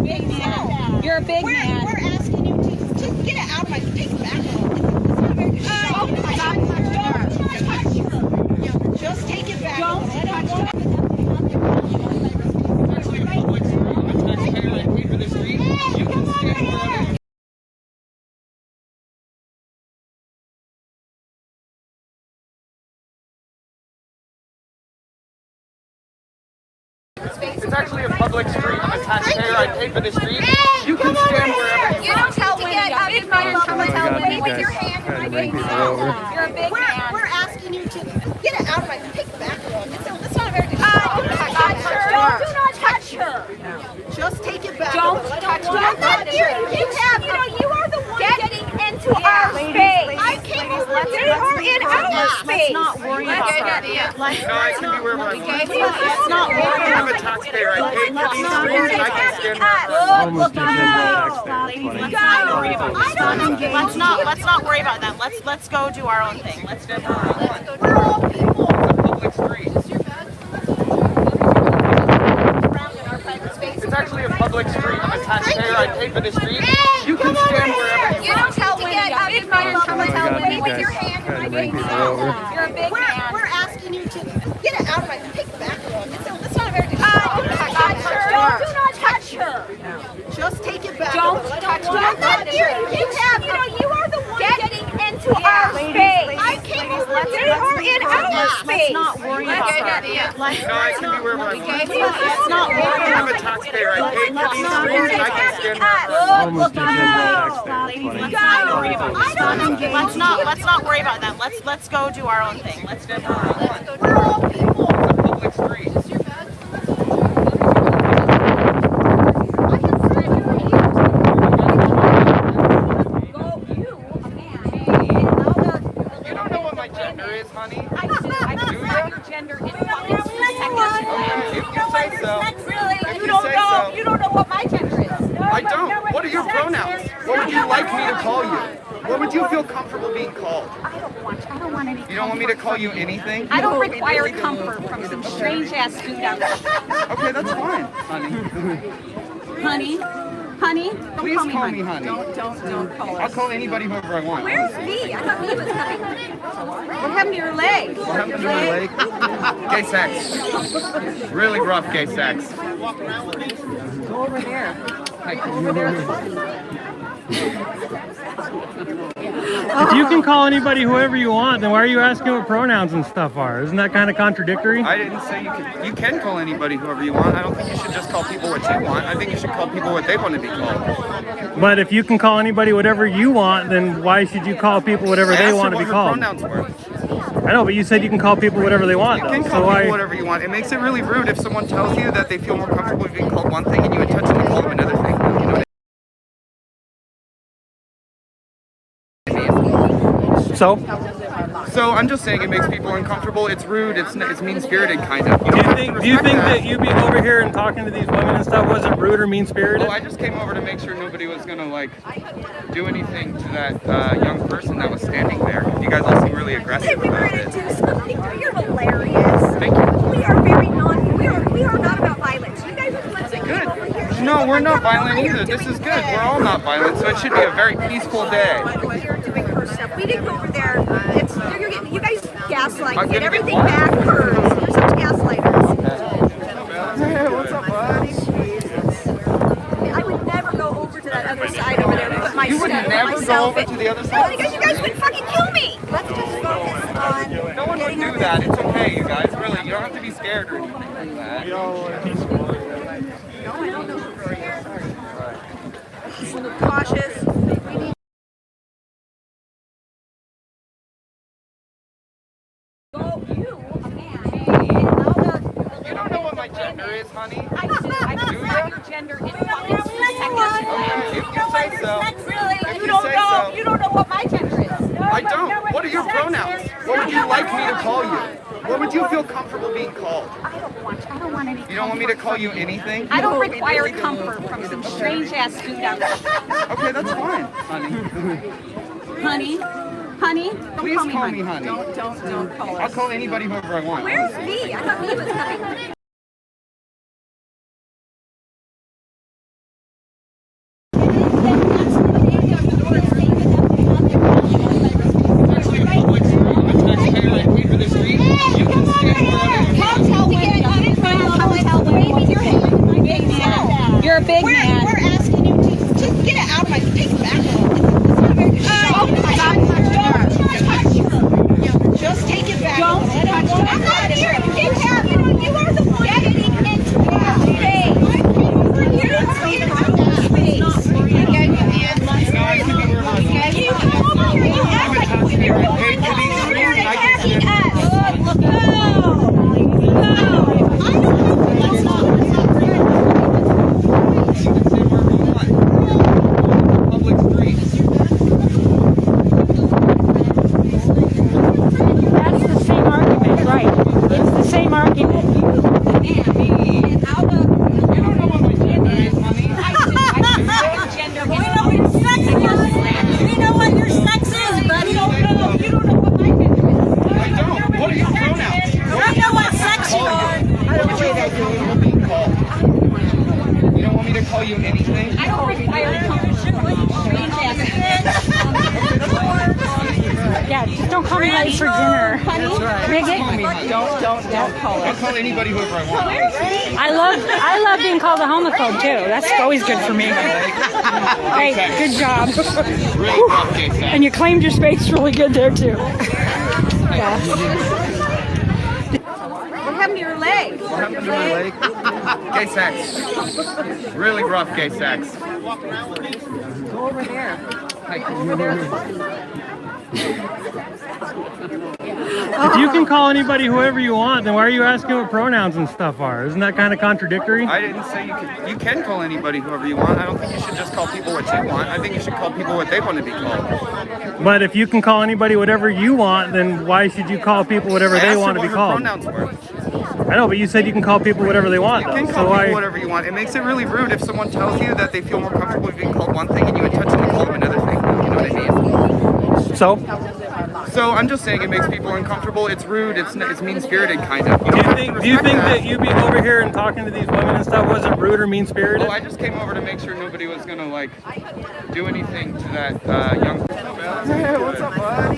big man. You're a big man. We're asking you to get it out of my, take it back. It's not a very good shot. Don't touch her. Just take it back. Don't touch her. It's actually a public street. I'm a taxpayer. I pay for the street. You can stand wherever you want. don't tell Mindy. I didn't tell Mindy with your hand in my face. You're a big man. We're asking you to get it out of my, take it back. It's not a very good Do not touch her. Just take it back. Don't touch her. I'm not here. You are the one getting into our space. I came over. They are in our space. Let's not worry about that. No, I can be wherever I want. Let's not worry about I'm a taxpayer. I pay for these streets. I can stand wherever. Let's not worry about that. Let's go do our own thing. Let's go. We're all people. It's a public street. It's actually a public street. I'm a taxpayer. I pay for the street. You can stand wherever you want. don't tell Mindy. I didn't tell Mindy with your hand in my face. You're a big man. We're asking you to get it out of my, take it back. It's not a very good Do not touch her. Just take it back. Don't touch her. I'm not here. You are the one getting into our space. I came over. They are in our space. Let's not worry about that. No, I can be wherever I want. Let's not worry I'm about a taxpayer. I pay for these streets. I can stand wherever. Let's not worry about that. Let's go do our own thing. Let's go. We're all people. It's a public street. You don't know what my gender is, honey. I do your gender in fucking 2 seconds. If you say so. If you say so. You don't know what my gender is. I don't. What are your pronouns? What would you like me to call you? What would you feel comfortable being called? I don't want any. You don't want me to call you anything? I don't require comfort from some strange ass dude out there. Okay, that's fine, honey. Honey, don't Please call me honey. honey. Don't call I'll us. call anybody whoever I want. Where's V? I thought V was coming. What happened to your leg? What happened to my leg? Gay sex. Really rough gay sex. Go over there. If you can call anybody whoever you want, then why are you asking what pronouns and stuff are? Isn't that kind of contradictory? I didn't say you can. You can call anybody whoever you want. I don't think you should just call people what you want. I think you should call people what they want to be called. But if you can call anybody whatever you want, then why should you call people whatever they want to be called? Pronouns were. I know, but you said you can call people whatever they want. You can though. call So people why? whatever you want. It makes it really rude if someone tells you that they feel more comfortable being called one thing and you intentionally call them another thing. You know what So I'm just saying it makes people uncomfortable. It's rude. It's mean-spirited, kind of. Do you think that you being over here and talking to these women and stuff wasn't rude or mean-spirited? Well, I just came over to make sure nobody was gonna do anything to that young person that was standing there. You guys all seem really aggressive We were about gonna it. do something. You're hilarious. Thank you. We are very we are not about violence. You guys are letting me over here. No, we're not violent either. This is good. We're all not violent, so it should be a very peaceful day. You're doing her stuff. We didn't go over there. You guys gaslight. I'm Get gonna everything get back hers. You're such gaslighters. Hey, what's up, bud? I would never go over to that other side over there and put my You would stuff never go myself over in. to the other No, side? because you guys would fucking kill me. Let's just focus on No one would do that. It's okay, you guys. Really, you don't have to be scared or anything like that. No, I don't know. Cautious. You don't know what my gender is, honey. I do your gender in fucking 2 seconds. If you say so. If you say so. You don't know what my gender is. I don't. What are your pronouns? What would you like me to call you? What would you feel comfortable being called? I don't want any. You don't want me to call you anything? I don't require comfort from some strange ass dude out there. Okay, that's fine, honey. Honey, don't Please call me honey. Don't call us. I'll call anybody whoever I want. Where's V? I thought V was coming. bigot. Don't call I'll it. call anybody whoever I want. I love being called a homophobe too. That's always good for me. Hey, good job. Really rough gay sex. And you claimed your space really good there too. What happened to your leg? What happened to my leg? Gay sex. Really rough gay sex. Go over there. If you can call anybody whoever you want, then why are you asking what pronouns and stuff are? Isn't that kind of contradictory? I didn't say you can. You can call anybody whoever you want. I don't think you should just call people what you want. I think you should call people what they want to be called. But if you can call anybody whatever you want, then why should you call people whatever I they asked her want to what be her called? pronouns were. I know, but you said you can call people whatever they want. You can though. call So people why? whatever you want. It makes it really rude if someone tells you that they feel more comfortable being called one thing and you intentionally call them another thing. You know what I mean? So? So I'm just saying it makes people uncomfortable. It's rude. It's mean-spirited, kind of. Do you think that you being over here and talking to these women and stuff wasn't rude or mean-spirited? Well, I just came over to make sure nobody was gonna like do anything to that young. Hey, what's up, bud?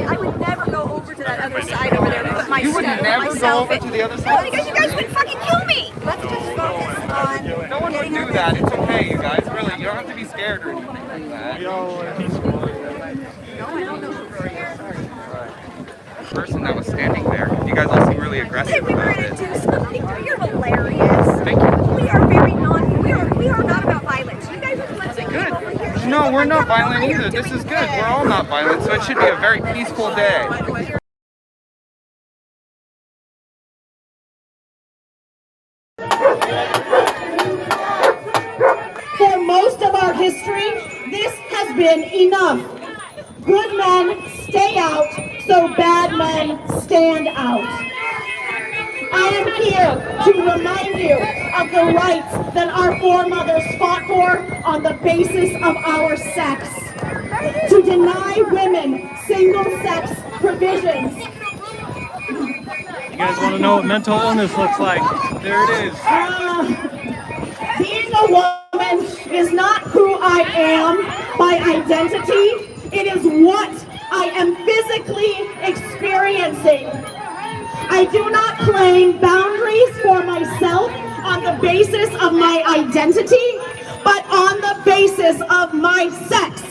I would never go over to that other side over there and put You would myself never go over to the other Well, side. because you guys would fucking kill me. Let's just focus on No one would do that. It's okay, you guys. Really, you don't have to be scared or anything like that. The person that was standing there. You guys all seem really aggressive Hey, we were about gonna it. do something. You're hilarious. Thank you. We are very we are not about violence. You guys are letting Good. over here. No, we're not Come over violent here either. This doing is good. We're all not violent, so it should be a very peaceful day. For most of our history, this has been enough. Good men stay out, so bad men stand out. I am here to remind you of the rights that our foremothers fought for on the basis of our sex. To deny women single-sex provisions. You guys want to know what mental illness looks like? There it is. Being a woman is not who I am by identity. It is what I am physically experiencing. I do not claim boundaries for myself on the basis of my identity, but on the basis of my sex.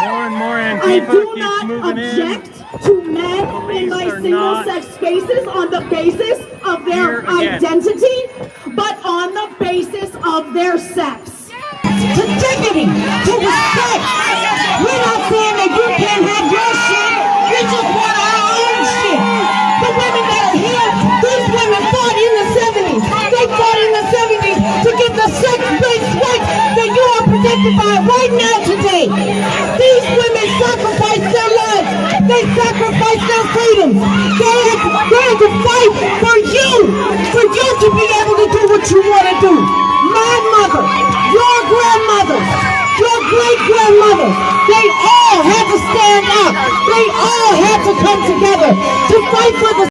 More and more I Antifa do keeps not moving object in. to men in Police my are not single-sex spaces on the basis of their here again. identity, but on the basis of their sex. To dignity, to respect. We're not saying that you can't have your shit. We just want our own shit. The women that are here, these women fought in the 70s. They fought in the 70s to get the sex-based rights that you are protected by right now today. These women sacrificed their lives. They sacrificed their freedoms. They had to fight for you to be able to do what you want to do. My mother, your grandmother, your great-grandmother, they all had to stand up. They all had to come together to fight for the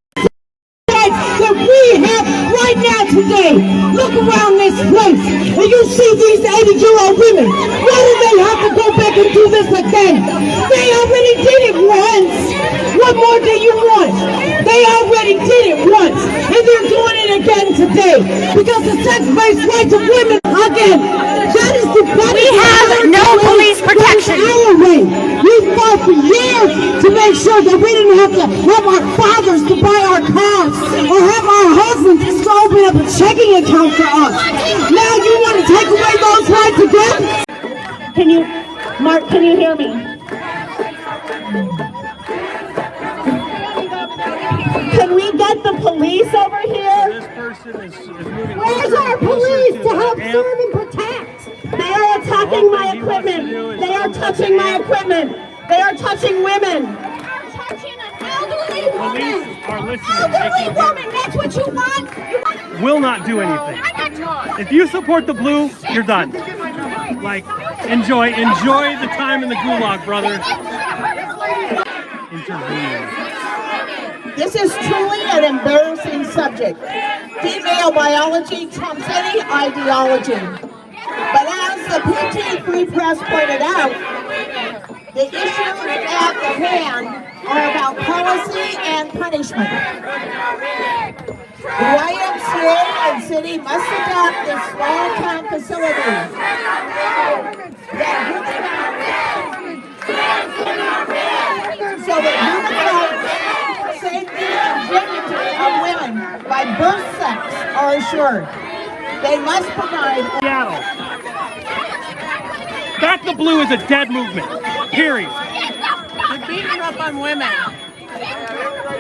rights that we have right now today. Look around this place and you see these 80-year-old women. Why do they have to go back and do this again? They already did it once. What more do you want? They already did it once and they're doing it again today because the sex-based rights of women again. We have no police protection. Our way. We fought for years to make sure that we didn't have to have our fathers to buy our cars or have our husbands to open up a checking account for us. Now you want to take away those rights again? Mark, can you hear me? Can we get the police over here? This person is moving. Where's our police to help serve and protect? They are attacking my equipment. They are touching my equipment. They are touching women. Touching an elderly woman. Police are listening. Elderly woman, that's what you want? Will not do anything. If you support the blue, you're done. Like, enjoy the time in the gulag, brother. Intervene. This is truly an embarrassing subject. Female biology trumps any ideology. But as the PT Free Press pointed out, The issues at the hand are about policy and punishment. The YMCA and city must adopt this small town facility so that human rights, safety, and dignity of women by both sexes are assured. They must provide. Seattle. Back the Blue is a dead movement. Period. They're beating up on women.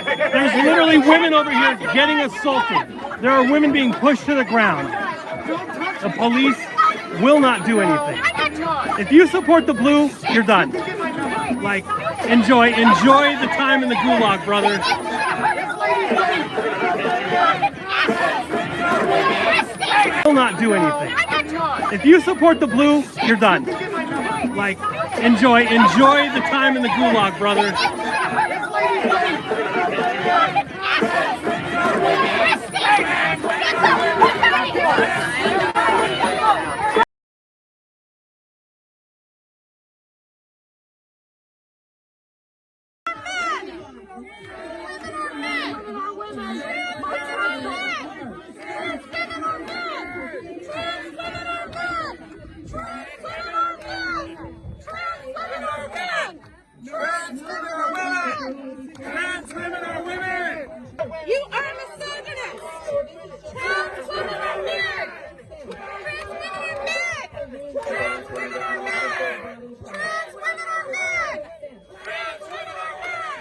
There's literally women over here getting assaulted. There are women being pushed to the ground. The police will not do anything. If you support the Blue, you're done. Like, enjoy the time in the gulag, brother. Will not do anything. If you support the Blue, you're done. Like, enjoy the time in the gulag, brother. You are misogynist! Trans women are men! Trans women are men! Trans women are men! Trans women are men!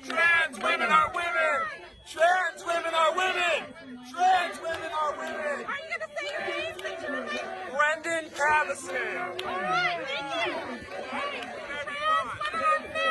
Trans women are women! Trans women are women! Trans women are women! Are you gonna say your name since you're a man? Brendan Callison! Alright, thank you! Hey, trans women are men!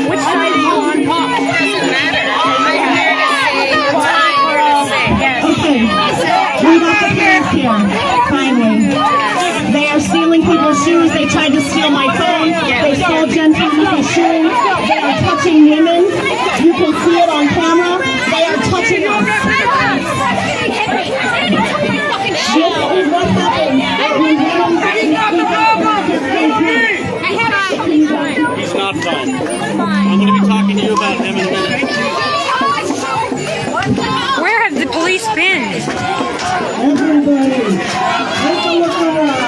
Which side are you on? It doesn't matter. I'm here to say what I'm here to say. Yes. Okay, we got the police here, finally. They are stealing people's shoes. They tried to steal my phone. They stole Jen Thomas's shoes. They are touching women. You can see it on camera. They are touching us. This is what happened. He's not fun. I'm going to be talking to you about him in a minute. Where have the police been? Everybody, take a look around.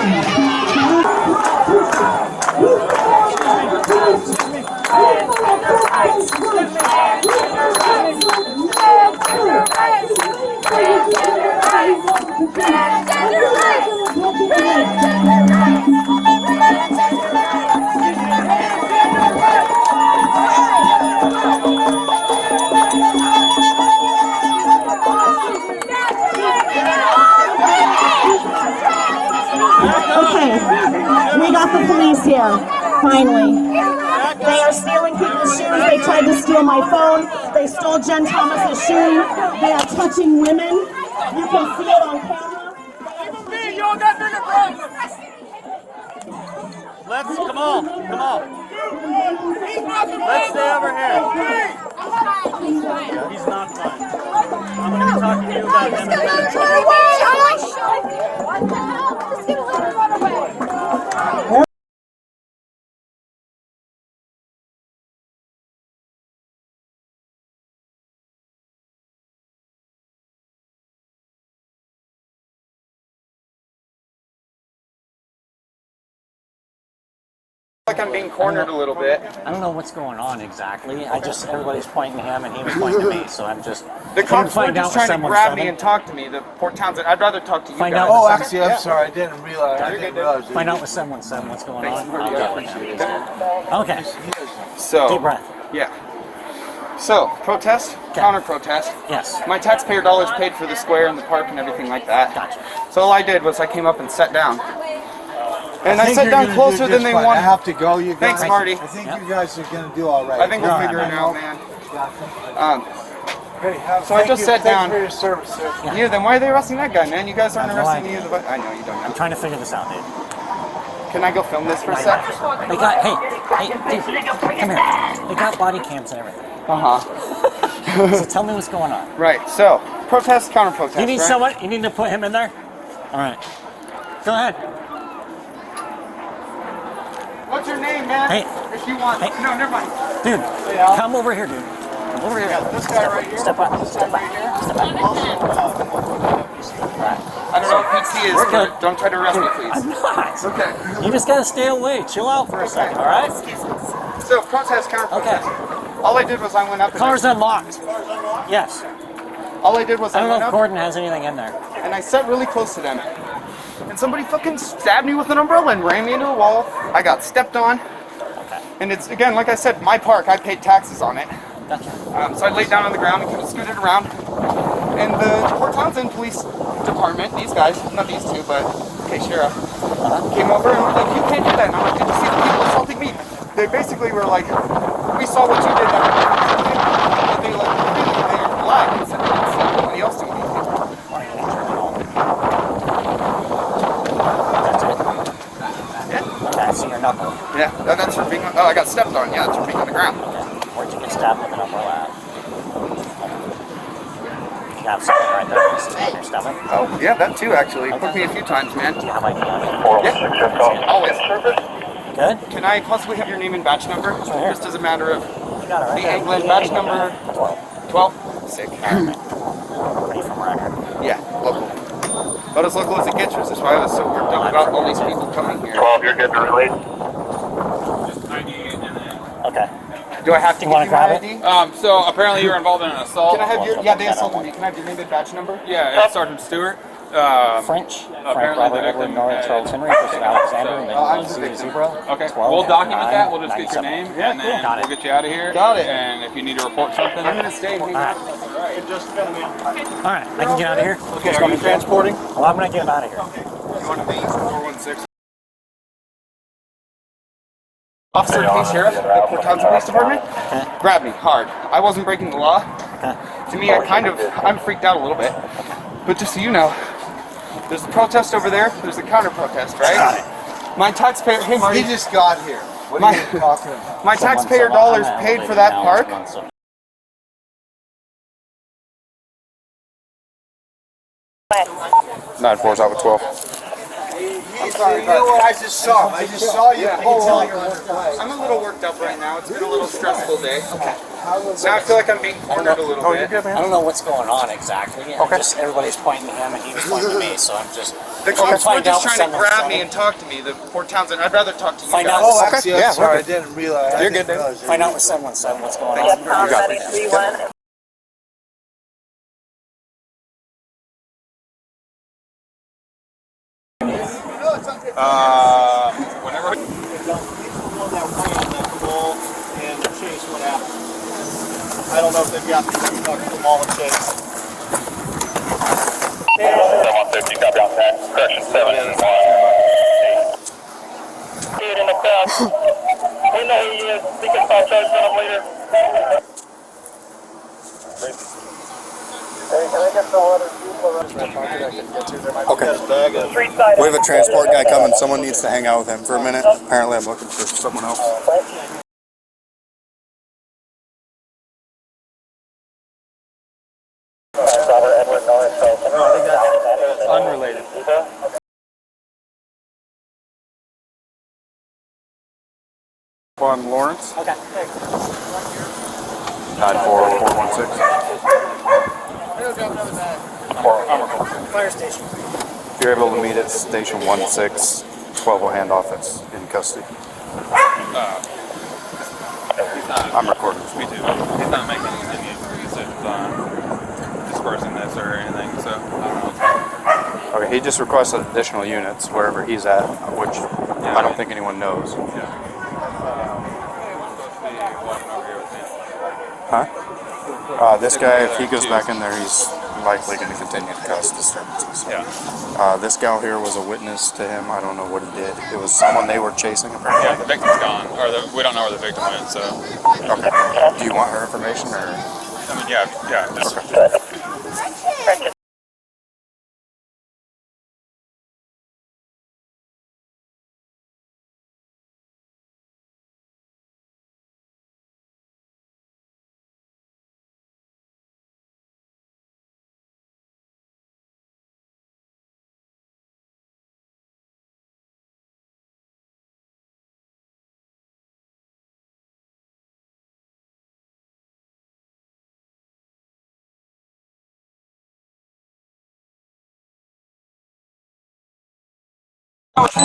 Okay, we got the police here, finally. They are stealing people's shoes. They tried to steal my phone. They stole Jen Thomas's shoe. They are touching women. You can see it on camera. Let's, come on. Let's stay over here. He's not fun. I'm going to be talking to you about him in a minute. Like I'm being cornered a little bit. I don't know what's going on exactly. Everybody's pointing to him and he was pointing to me, so I'm just... The cops were just trying to grab me and talk to me, the Port Townsend. I'd rather talk to you guys. Oh, actually, I'm sorry. I didn't realize. Find out with 717 what's going on. I'll definitely do it. Okay. So, deep breath. Yeah. So, protest, counter-protest. Yes. My taxpayer dollars paid for the square and the park and everything like that. Gotcha. So all I did was I came up and sat down. And I sat down closer than they wanted. I have to go, you guys. Thanks, Marty. I think you guys are going to do all right. I think we'll figure it out, man. Hey, so I just sat down. Thank you for your service, sir. Yeah, then why are they arresting that guy, man? You guys aren't arresting me. I know you don't know. I'm trying to figure this out, dude. Can I go film this for a sec? They got, hey, dude, come here. They got body cams and everything. So tell me what's going on. Right, so, protest, counter-protest, You need right? someone, you need to put him in there? All right. Go ahead. What's your name, man? Hey. If you want. Hey. No, never mind. Dude, come over here, dude. Come over here. This guy right here. Step up. Step up. Step up. I don't know if he is, We're good. but don't try to arrest me, please. I'm not. Okay. You just gotta stay away. Chill out for a second, all right? So, protest, counter-protest. Okay. All I did was I went up and Car's unlocked. Yes. all I did was I don't know went if up Gordon has anything in there. and I sat really close to them. And somebody fucking stabbed me with an umbrella and ran me into a wall. I got stepped on. Okay. And it's, again, like I said, my park. I paid taxes on it. Gotcha. So I laid down on the ground and kind of scooted around. And the Port Townsend Police Department, these guys, not these two, but sheriff, came over and were like, you can't do that. And I'm like, did you see the people assaulting me? They basically were like, we saw what you did. And they like, they lied and said, I didn't see anybody else do anything. Okay, I see your knuckle. Yeah, that's for being, I got stepped on. Yeah, that's for being on the ground. Where'd you get stabbed with an umbrella at? You have something right there on your stomach? Oh, yeah, that too, actually. Took me a few times, man. Do you have ID on you? Yeah. Always. Perfect. Good? Can I possibly have your name and badge number? Sure. Just as a matter of You got it right the there. England badge number 12. Sick. Where are you from, around here? Yeah, local. About as local as it gets, which is why I was so worked up about all these people coming here. 12, you're good to release. Okay. Do I have to You wanna give you my grab ID? So apparently you were involved in an assault. Can I have your, yeah, they assaulted me. Can I have your name and badge number? Yeah, it's Sergeant Stewart. French, Frank apparently Robert the Edward victim Norris had- Charles Henry versus Alexander, and I'm then the Zero victim. Zebra. Okay, 12, we'll document 9, that. We'll just get your 97. name, and then Got it. we'll get you out of here. Got it. And if you need to report something, I'm gonna stay and hang out. All right, I can get out of here. Okay, are you transporting? Well, I'm gonna get out of here. You want to be 416? Officer K. Sheriff, the Port Townsend Police Department, grabbed me hard. I wasn't breaking the law. To me, I'm freaked out a little bit. But just so you know, there's a protest over there, there's a counter-protest, right? Got it. My taxpayer, hey Marty, He just got here. What are you talking about? my taxpayer dollars paid for that park. 9-4's out with 12. I'm sorry, you know what? I just saw him. I just saw you pull up. I'm a little worked up right now. It's been a little stressful day. Now I feel like I'm being cornered a little bit. I don't know what's going on exactly. Just everybody's pointing to him and he was pointing to me, so I'm just... The cops were just trying to grab me and talk to me. The Port Townsend. I'd rather talk to you Find guys. out. Oh, actually, I'm sorry. I didn't realize. You're good, dude. Find out with 717 what's going on. You got it. Whenever. And Chase, what happened? I don't know if they've got the talking to Mall and Chase. 150, copy on that. Correction 7 and 1. Dude in the crowd. We know he is. We can start charging him later. Hey, can I get the water? Okay. We have a transport guy coming. Someone needs to hang out with him for a minute. Apparently I'm looking for someone else. Unrelated. On Lawrence. Okay. 94416. Fire station. If you're able to meet at station 16, 12 will hand off. That's in custody. I'm recording. Me too. He's not making any decisions on dispersing this or anything, so I don't know what's happening. Okay, he just requested additional units wherever he's at, which I don't think anyone knows. Huh? This guy, if he goes back in there, he's likely going to continue to cause disturbances. Yeah. This gal here was a witness to him. I don't know what he did. It was someone they were chasing, apparently. Yeah, the victim's gone, or we don't know where the victim went, so. Okay. Do you want her information, or? I mean, yeah. Just, Okay.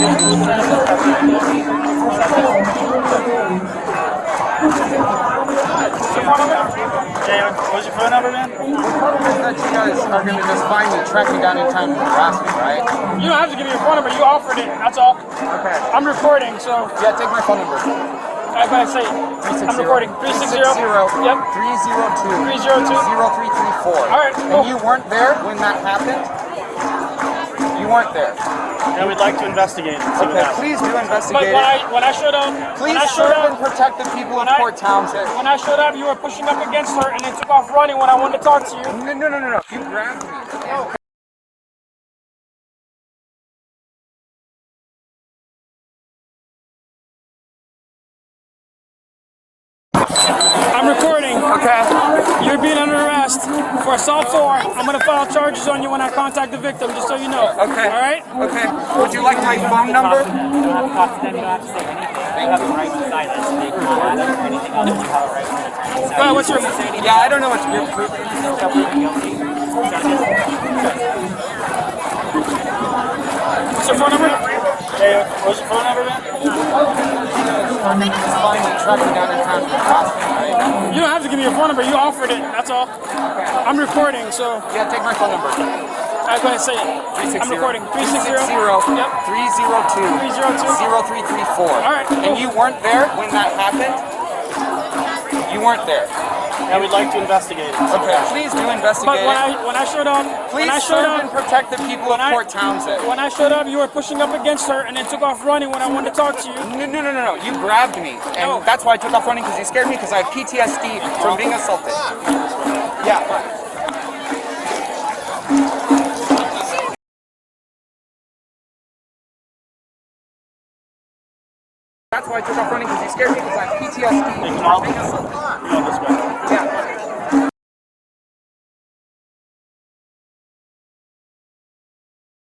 Hey, what's your phone number, man? That you guys are going to just find me, track me down in time and harass me, right? You don't have to give me your phone number. You offered it. That's all. Okay. I'm recording, so. Yeah, take my phone number. I gotta say, I'm recording. 360. Yep. 302. 302. 0334. All right. Cool. And you weren't there when that happened? You weren't there. And we'd like to investigate. Okay, please do investigate. But when I showed up, please serve and protect the people of Port Townsend. When I showed up, you were pushing up against her and then took off running when I wanted to talk to you. No. You grabbed me. Oh. I'm recording. Okay. You're being under arrest for assault 4. I'm gonna file charges on you when I contact the victim, just so you know. Okay. All right. Okay. Would you like my phone number? What's your? Yeah, I don't know what's your proof. What's your phone number? Hey, what's your phone number, man? You don't have to give me your phone number. You offered it. That's all. I'm recording, so. Yeah, take my phone number. I was going to say it. 360. I'm recording. 360. Yep. 302. 0334. All right. And you weren't there when that happened? You weren't there. And we'd like to investigate. Okay, please do investigate. But when I showed up, please serve and protect the people of Port Townsend. When I showed up, you were pushing up against her and then took off running when I wanted to talk to you. No. You grabbed me, and that's why I took off running, because you scared me, because I have PTSD from being assaulted. Yeah. That's why I took off running, because you scared me, because I have PTSD from being assaulted. Yeah.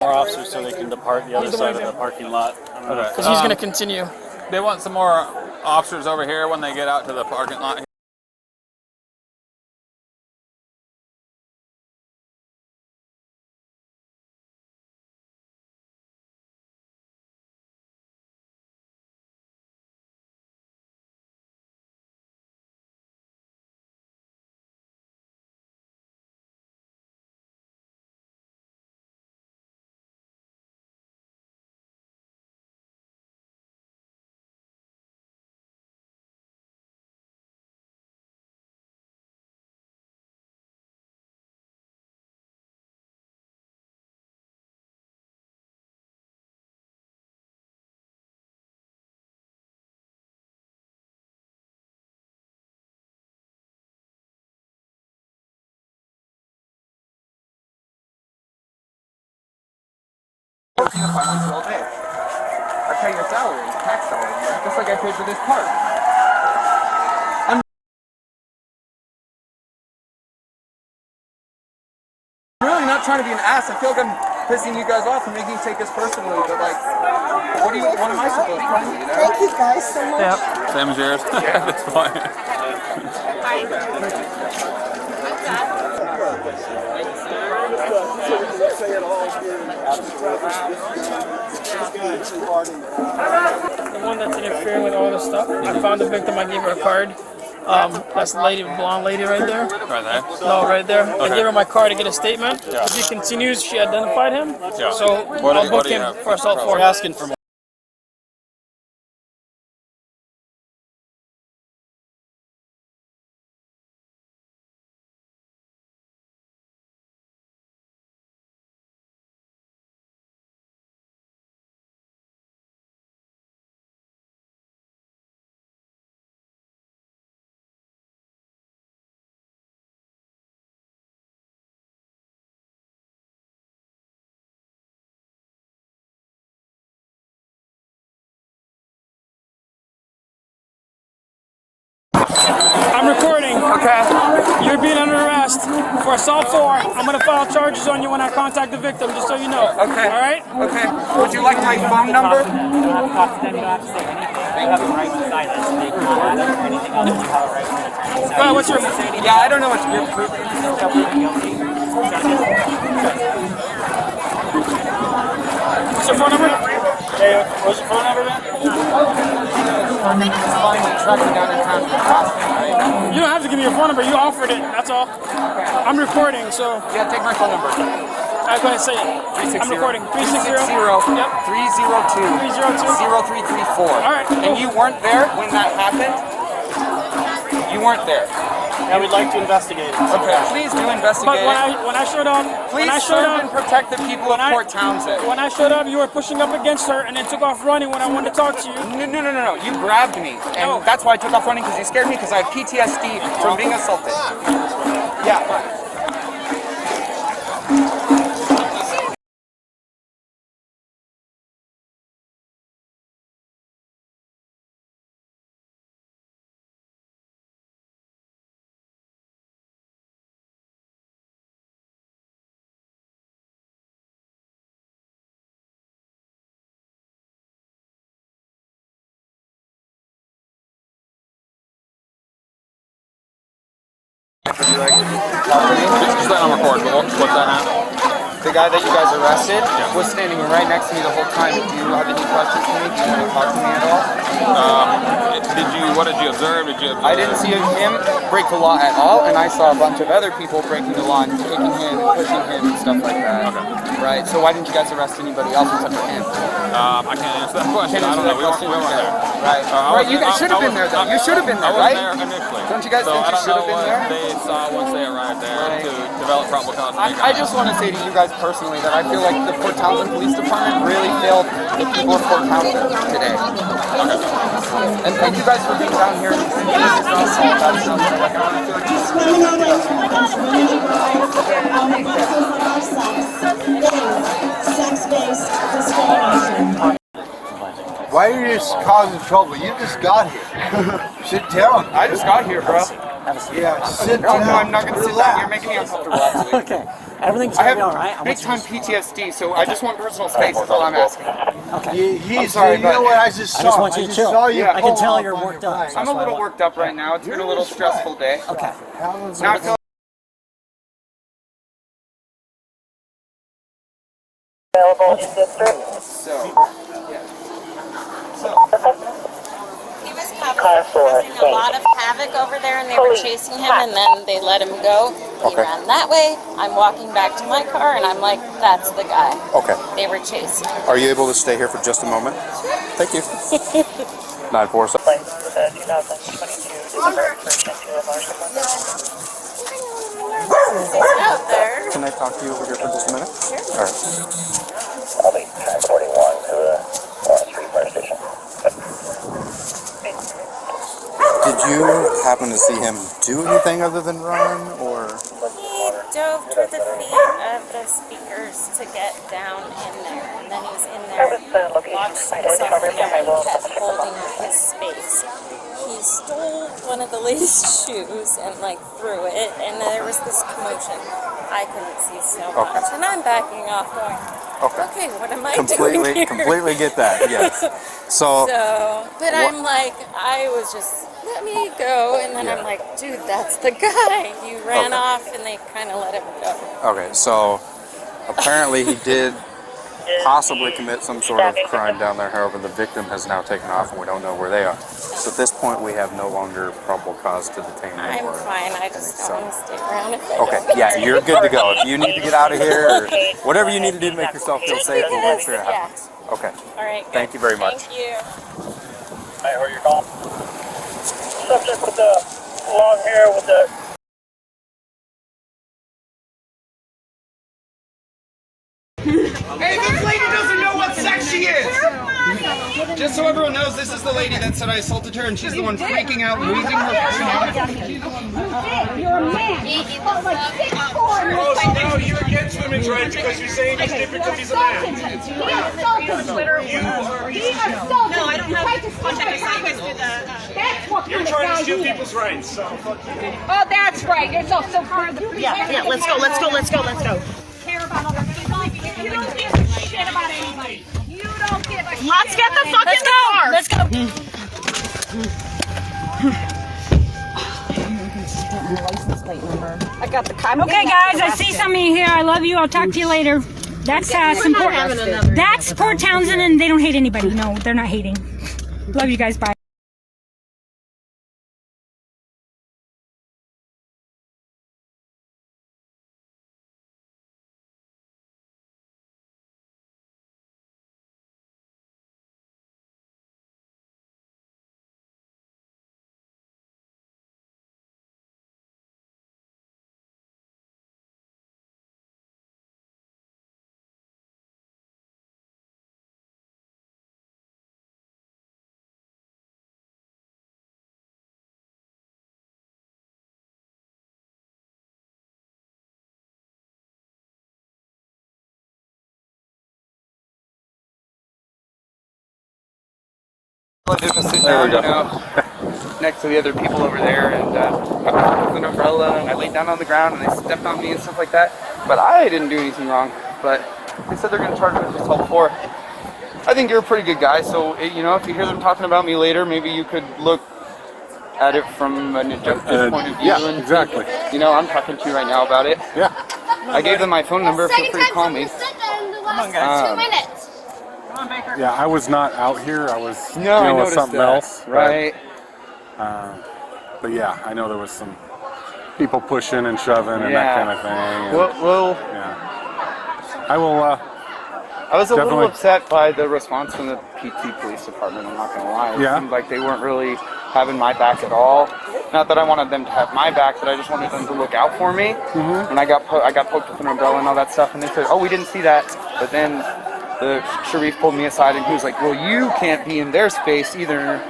More officers so they can depart the other side of the parking lot. Because he's going to continue. They want some more officers over here when they get out to the parking lot. All day. I pay your salary, tax salary, just like I paid for this part. I'm really not trying to be an ass. I feel like I'm pissing you guys off and making you take this personally, but like, what am I supposed to do, you know? Thank you guys so much. Yep. Same as yours. That's fine. The one that's interfering with all this stuff. I found the victim. I gave her a card. That's the lady, blonde lady right there. Right there? No, right there. I Okay. gave her my card to get a statement. Yeah. If he continues, she identified him. Yeah. So I'll book him for assault for asking for more. I'm recording. Okay. You're being under arrest for assault 4. I'm going to file charges on you when I contact the victim, just so you know. Okay. All right? Okay. Would you like my phone number? Well, what's your... Yeah, I don't know what your proof is. What's your phone number? Hey, what's your phone number, man? You don't have to give me your phone number. You offered it. That's all. I'm recording, so... Yeah, take my phone number. I'm going to say it. 360. I'm recording. 360. 360. Yep. 302. 0334. All right. And you weren't there when that happened? You weren't there. Yeah, we'd like to investigate it. Okay, please do investigate. But when I showed up, please serve and protect the people of Port Townsend. When I showed up, you were pushing up against her and then took off running when I wanted to talk to you. No. You grabbed me, and that's why I took off running, because you scared me, because I have PTSD from being assaulted. Yeah. Just let on record, but what's that now? The guy that you guys arrested was standing right next to me the whole time. Do you have any questions for me? Do you want to talk to me at all? What did you observe? I didn't see him break the law at all, and I saw a bunch of other people breaking the law and kicking him and pushing him and stuff like that. Okay. Right, so why didn't you guys arrest anybody else except for him? I can't answer that question. I don't know. We weren't there. Right. Right, you guys should have been there, though. You should have been there, right? I wasn't there initially. Don't you guys think you should have been there? They saw once they arrived there to develop probable cause. I just want to say to you guys personally that I feel like the Port Townsend Police Department really failed the people of Port Townsend today. And thank you guys for being down here. Sex-based discrimination. Why are you just causing trouble? You just got here. Sit down. I just got here, bro. Yeah, sit down. No, I'm not going to sit down. You're making me uncomfortable, actually. Okay. Everything's I going to have be all right. big time PTSD, so I just want personal space. That's all I'm asking. Okay. I'm sorry, you know what? I just I just want you to chill. Yeah. I can tell you're worked up. I'm a little worked up right now. It's been a little stressful day. Okay. Now I feel Available in district. He was causing a lot of havoc over there, and they were chasing him, and then they let him go. He ran that way. I'm walking back to my car, and I'm like, that's the guy. Okay. They were chasing him. Are you able to stay here for just a moment? Thank you. 947. Out there. Can I talk to you over here for just a minute? All right. I'll be 1041 to the Street Fire Station. Did you happen to see him do anything other than run, or? He dove to the feet of the speakers to get down in there, and then he was in there, watched himself in there, and kept holding his space. He stole one of the ladies' shoes and like threw it, and there was this commotion. I couldn't see so much, and I'm backing off, going, okay, what am I doing here? Completely get that. Yes. So But I'm like, I was just, let me go, and then I'm like, dude, that's the guy. You ran off, and they kind of let him go. Okay, so Apparently he did possibly commit some sort of crime down there. However, the victim has now taken off and we don't know where they are. So at this point, we have no longer probable cause to detain them. I'm fine. I just don't want to stick around if I Okay, yeah, you're good to go. If you need to get out of here or whatever you need to do to make yourself feel safe, we'll make sure it happens. Okay. All right. Thank you very much. Thank you. Hey, who are you calling? Subject with the long hair with the... Hey, this lady doesn't know what sex she is! Just so everyone knows, this is the lady that said I assaulted her, and she's the one freaking out, losing her personality. You're a man. Oh, so now you're against women's rights because you're saying he's different because he's a man. He assaulted You are... He assaulted No, I don't have contact. I saw you guys do that. That's what You're kind of trying guy to steal he is. people's rights, so fuck you. Oh, that's right. You're so hard. Yeah, let's go. Care about other people. You don't give a shit about anybody. You don't give a shit. Let's get the fuck in the car. Let's go. I got the car. Okay, guys, I see some of you here. I love you. I'll talk to you later. That's some That's Port Townsend, and they don't hate anybody. No, they're not hating. Love you guys. Bye. I did was sit down, you know, next to the other people over there, and with an umbrella, and I laid down on the ground, and they stepped on me and stuff like that. But I didn't do anything wrong. But they said they're going to charge me with assault before. I think you're a pretty good guy, so you know, if you hear them talking about me later, maybe you could look at it from an objective point of view. Yeah, and exactly. You know, I'm talking to you right now about it. Yeah. I gave them my phone number. Feel free to call me. Come on, guys. 2 minutes. Yeah, I was not out here. I was No, I dealing with noticed something that. else. Right. But yeah, I know there was some people pushing and shoving and that kind of thing. And, Well, yeah. I will. I was a little definitely upset by the response from the PT police department, I'm not going to lie. It seemed like they weren't really having my back at all. Not that I wanted them to have my back, but I just wanted them to look out for me. And I got poked with an umbrella and all that stuff, and they said, oh, we didn't see that. But then the Sharif pulled me aside and he was like, well, you can't be in their space either.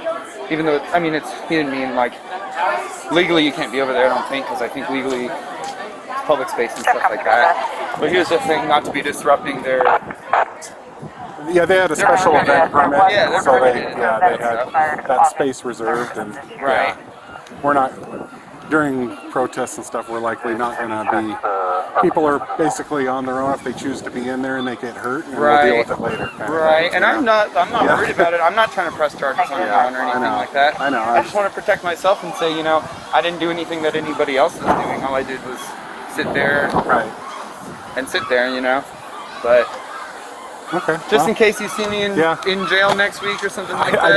Even though, I mean, he didn't mean like, legally you can't be over there, I don't think, because I think legally it's public space and stuff like that. But he was just saying not to be disrupting their... Yeah, they had a special event permit, Yeah, so they had that space reserved, and we're not, during protests and stuff, we're likely not going to be, people are basically on their own if they choose to be in there and they get hurt, and we'll deal with it later. Right, and I'm not worried about it. I'm not trying to press charges on anyone or anything like that. I know. I just want to protect myself and say, you know, I didn't do anything that anybody else was doing. All I did was sit there and sit there, you know, but... Okay. Just in case you see me in jail next week or something like that. I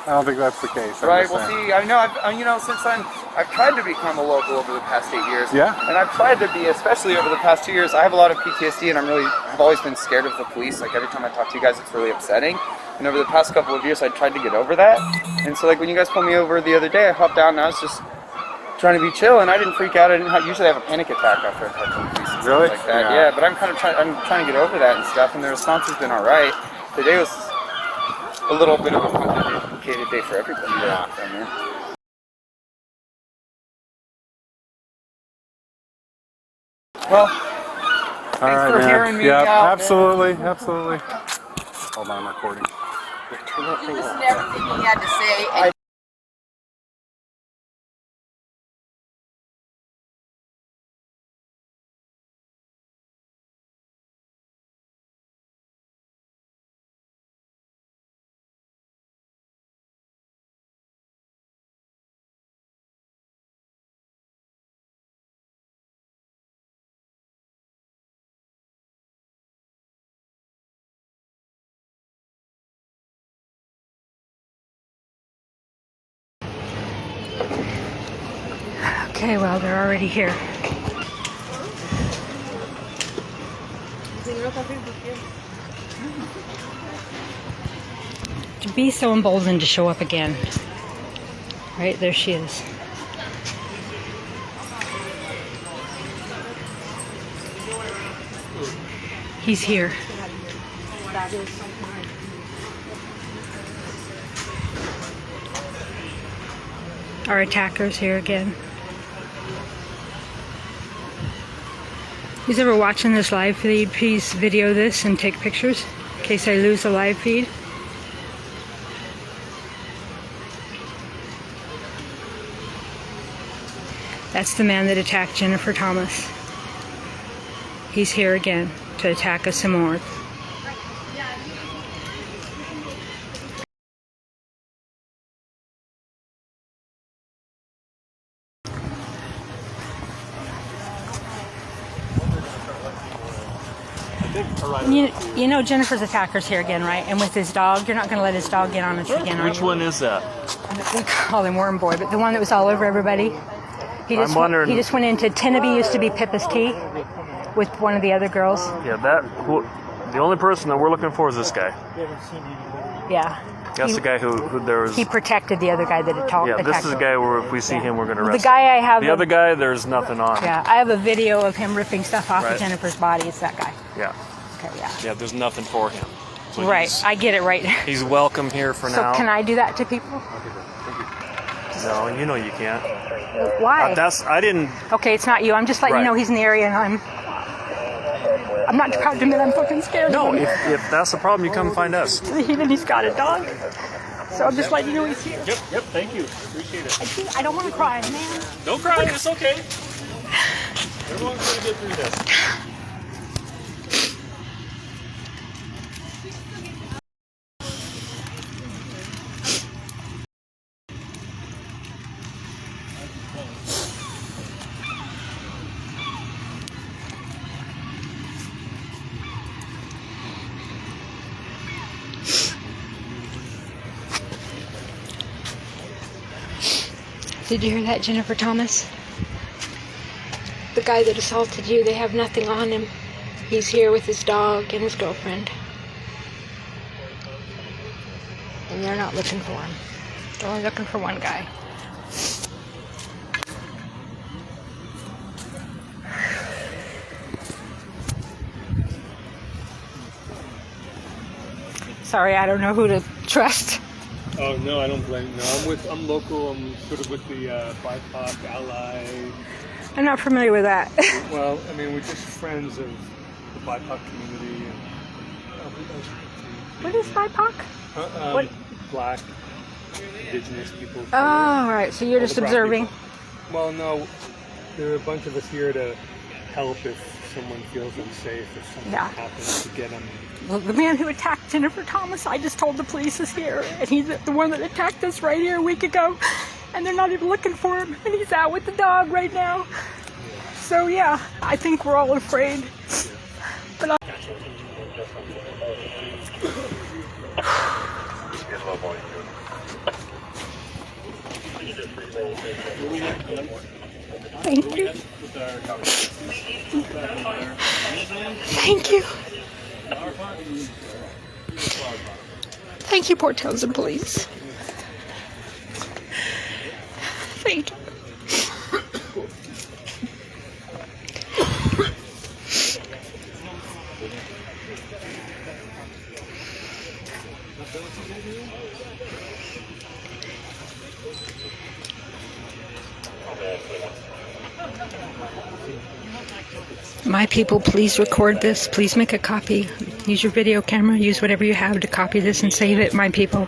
don't think that's the case. Right. Well, see, I know since I've tried to become a local over the past 8 years. Yeah. And I've tried to be, especially over the past 2 years. I have a lot of PTSD, and I've always been scared of the police. Like every time I talk to you guys, it's really upsetting. And over the past couple of years, I tried to get over that. And so, like when you guys pulled me over the other day, I hopped down and I was just trying to be chill, and I didn't freak out. I didn't usually have a panic attack after I talk to the police and stuff like that. Yeah, but I'm trying to get over that and stuff, and the response has been all right. Today was a little bit of a complicated day for everybody. Well, thanks for hearing me out. Absolutely. Hold on, I'm recording. Listen to everything he had to say. Okay, well, they're already here. To be so emboldened to show up again. Right, there she is. He's here. Our attacker's here again. Who's ever watching this live feed, please video this and take pictures in case I lose the live feed. That's the man that attacked Jennifer Thomas. He's here again to attack us some more. You know Jennifer's attacker's here again, right? And with his dog, you're not going to let his dog get on us again, are you? Which one is that? We call him Worm Boy, but the one that was all over everybody. He just went into Teneby, used to be Pippa's Tea, with one of the other girls. Yeah, the only person that we're looking for is this guy. Yeah. That's the guy who there was. He protected the other guy that attacked. Yeah, this is the guy where if we see him, we're going to arrest the guy I have. The other guy, there's nothing on. Yeah, I have a video of him ripping stuff off of Jennifer's body. It's that guy. Yeah. Okay, yeah. Yeah, there's nothing for him. So right, I get it right. He's welcome here for now. So can I do that to people? No, you know you can't. Why? I didn't. Okay, it's not you. I'm just letting you know he's in the area, and I'm not proud to admit I'm fucking scared. No, of him. if that's the problem, you come find us. Even he's got a dog. So I'm just letting you know he's here. Yep, thank you. Appreciate it. I don't want to cry, man. Don't cry, it's okay. Everyone's going to get through this. Did you hear that, Jennifer Thomas? The guy that assaulted you, they have nothing on him. He's here with his dog and his girlfriend. And they're not looking for him. They're only looking for one guy. Sorry, I don't know who to trust. Oh no, I don't blame you. No, I'm local. I'm sort of with the BIPOC ally. I'm not familiar with that. Well, I mean, we're just friends of the BIPOC community. What is BIPOC? What? Black, indigenous people. Oh, right. So you're just observing. Well, no, there are a bunch of us here to help if someone feels unsafe, if something happens to get them. Well, the man who attacked Jennifer Thomas, I just told the police is here, and he's the one that attacked us right here a week ago, and they're not even looking for him, and he's out with the dog right now. So yeah, I think we're all afraid. But thank you. Thank you. Thank you, Port Townsend Police. Thank you. My people, please record this. Please make a copy. Use your video camera. Use whatever you have to copy this and save it, my people.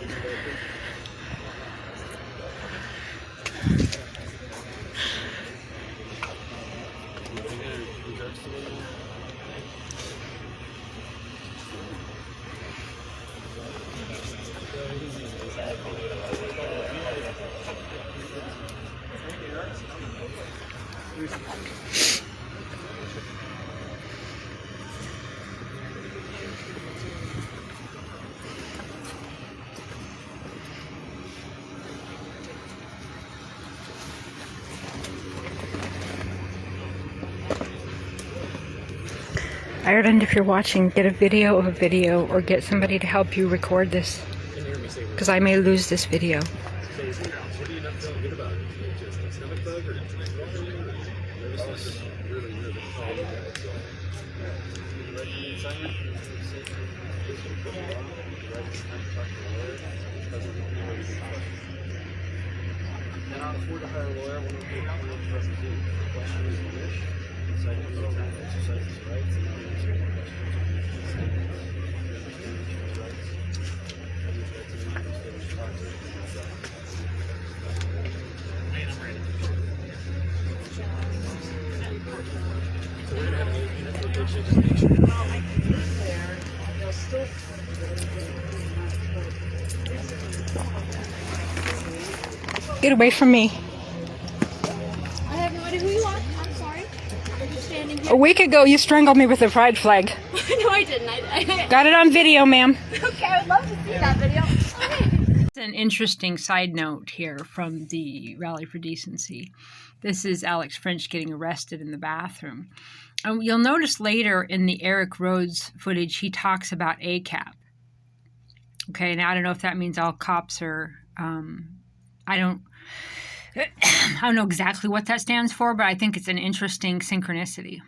Ireland, if you're watching, get a video of a video or get somebody to help you record this. Because I may lose this video. Get away from me. I have no idea who you are. I'm sorry. I'm just standing here. A week ago, you strangled me with a pride flag. No, I didn't. I Got it on video, ma'am. Okay, I would love to see that video. It's an interesting side note here from the Rally for Decency. This is Alex French getting arrested in the bathroom. You'll notice later in the Eric Rhodes footage, he talks about ACAP. Okay, now I don't know if that means all cops are, I don't know exactly what that stands for, but I think it's an interesting synchronicity.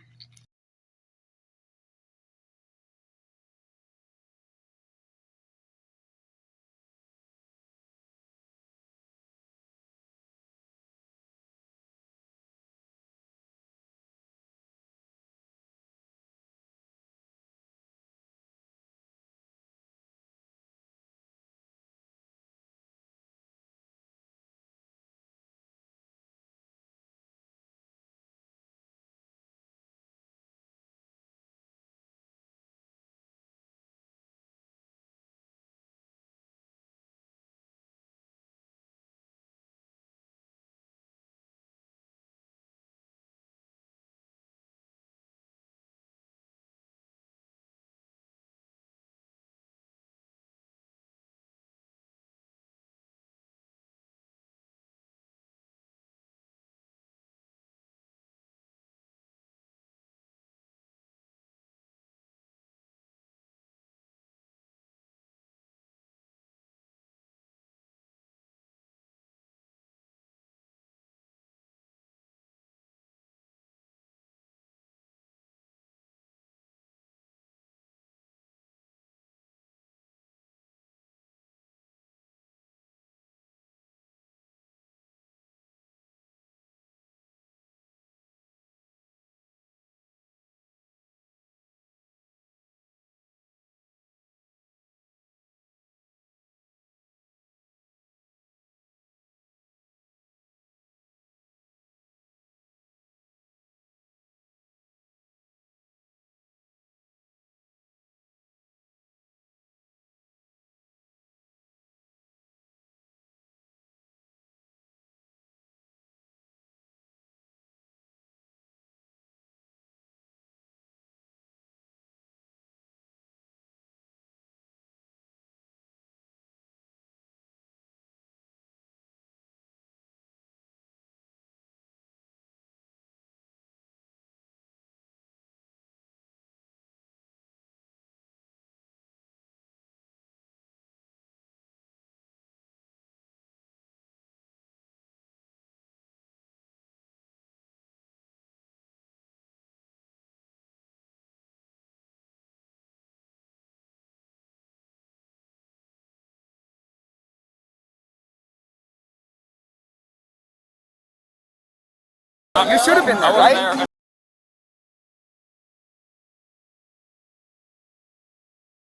You should have been there, right?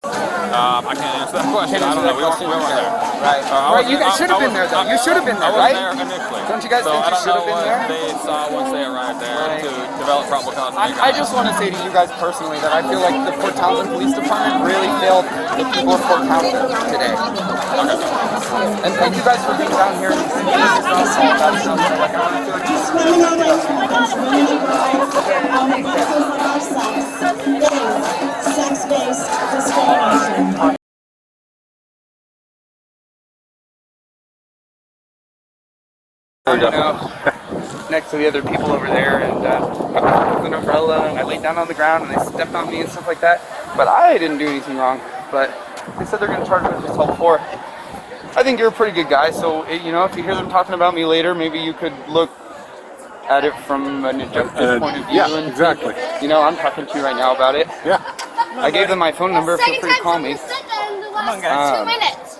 I can't answer that question. I don't know. We weren't there. Right. Right. You guys should have been there, though. You should have been there, right? I wasn't there initially. Don't you guys think you should have been there? They saw once they arrived there to develop probable cause. I just want to say to you guys personally that I feel like the Port Townsend Police Department really failed the people of Port Townsend today. And thank you guys for being down here and all that stuff. Like, I really feel like sex-based discrimination. next to the other people over there, and with an umbrella, and I laid down on the ground, and they stepped on me and stuff like that. But I didn't do anything wrong. But they said they're going to charge me with assault 4. I think you're a pretty good guy, so you know, if you hear them talking about me later, maybe you could look at it from an objective point of view. Yeah, and exactly. You know, I'm talking to you right now about it. Yeah. I gave them my phone number. Feel free to call me. Come on, guys. 2 minutes.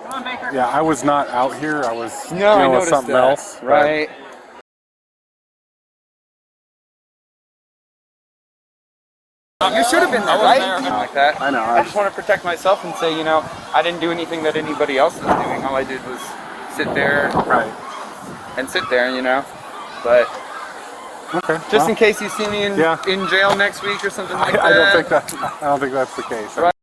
Come on, Baker. Yeah, I was not out here. I was I dealing with noticed something that. else. but- Right. You should have been there, right? Like that. I know. I just want to protect myself and say, you know, I didn't do anything that anybody else was doing. All I did was sit there and sit there, you know. But okay, just in case you see me in jail next week or something like that. I don't think that's the case. Right.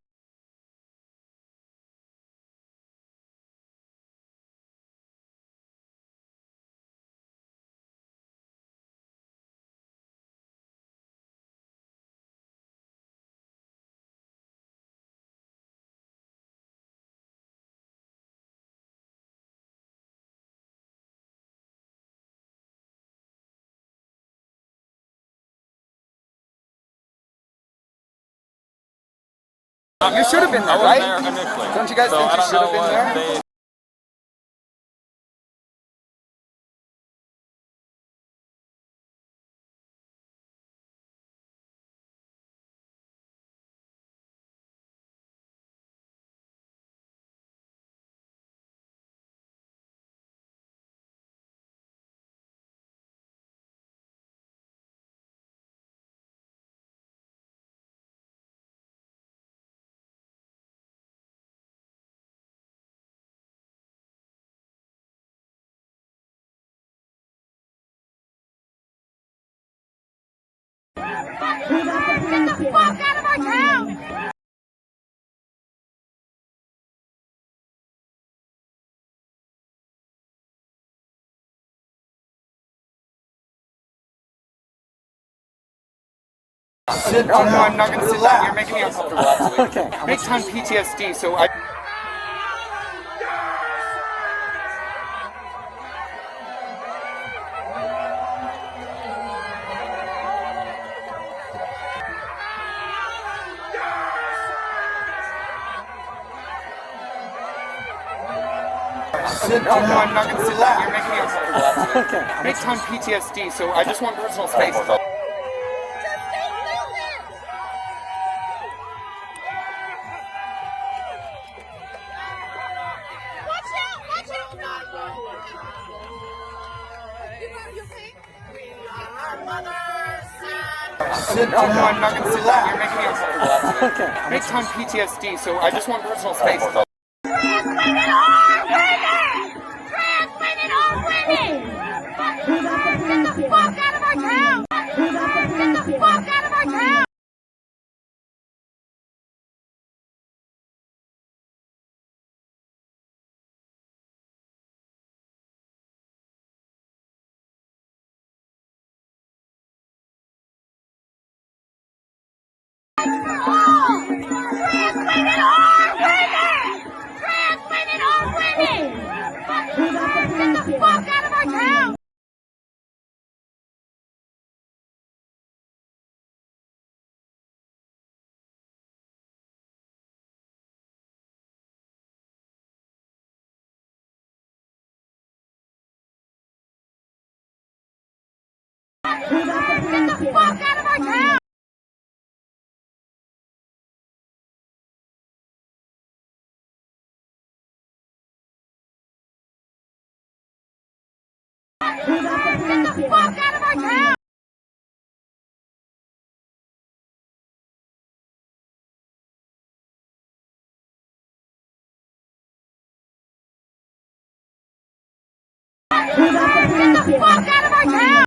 You should have been there, right? Don't you guys think you should have been there? Get the fuck out of our town! Oh no, I'm not going to sit down. You're making me uncomfortable, actually. Okay. Big time PTSD, so I... Oh no, I'm not going to sit down. You're making me uncomfortable, actually. Okay. Big time PTSD, so I just want personal space. Oh no, I'm not going to sit down. You're making me uncomfortable, actually. Okay. Big time PTSD, so I just want personal space. Trans women are women! Trans women are women! Get the fuck out of our town! Get the fuck out of our town! Trans women are women! Trans women are women! Get the fuck out of our town! Get the fuck out of our town! Get the fuck out of our town! Get the fuck out of our town!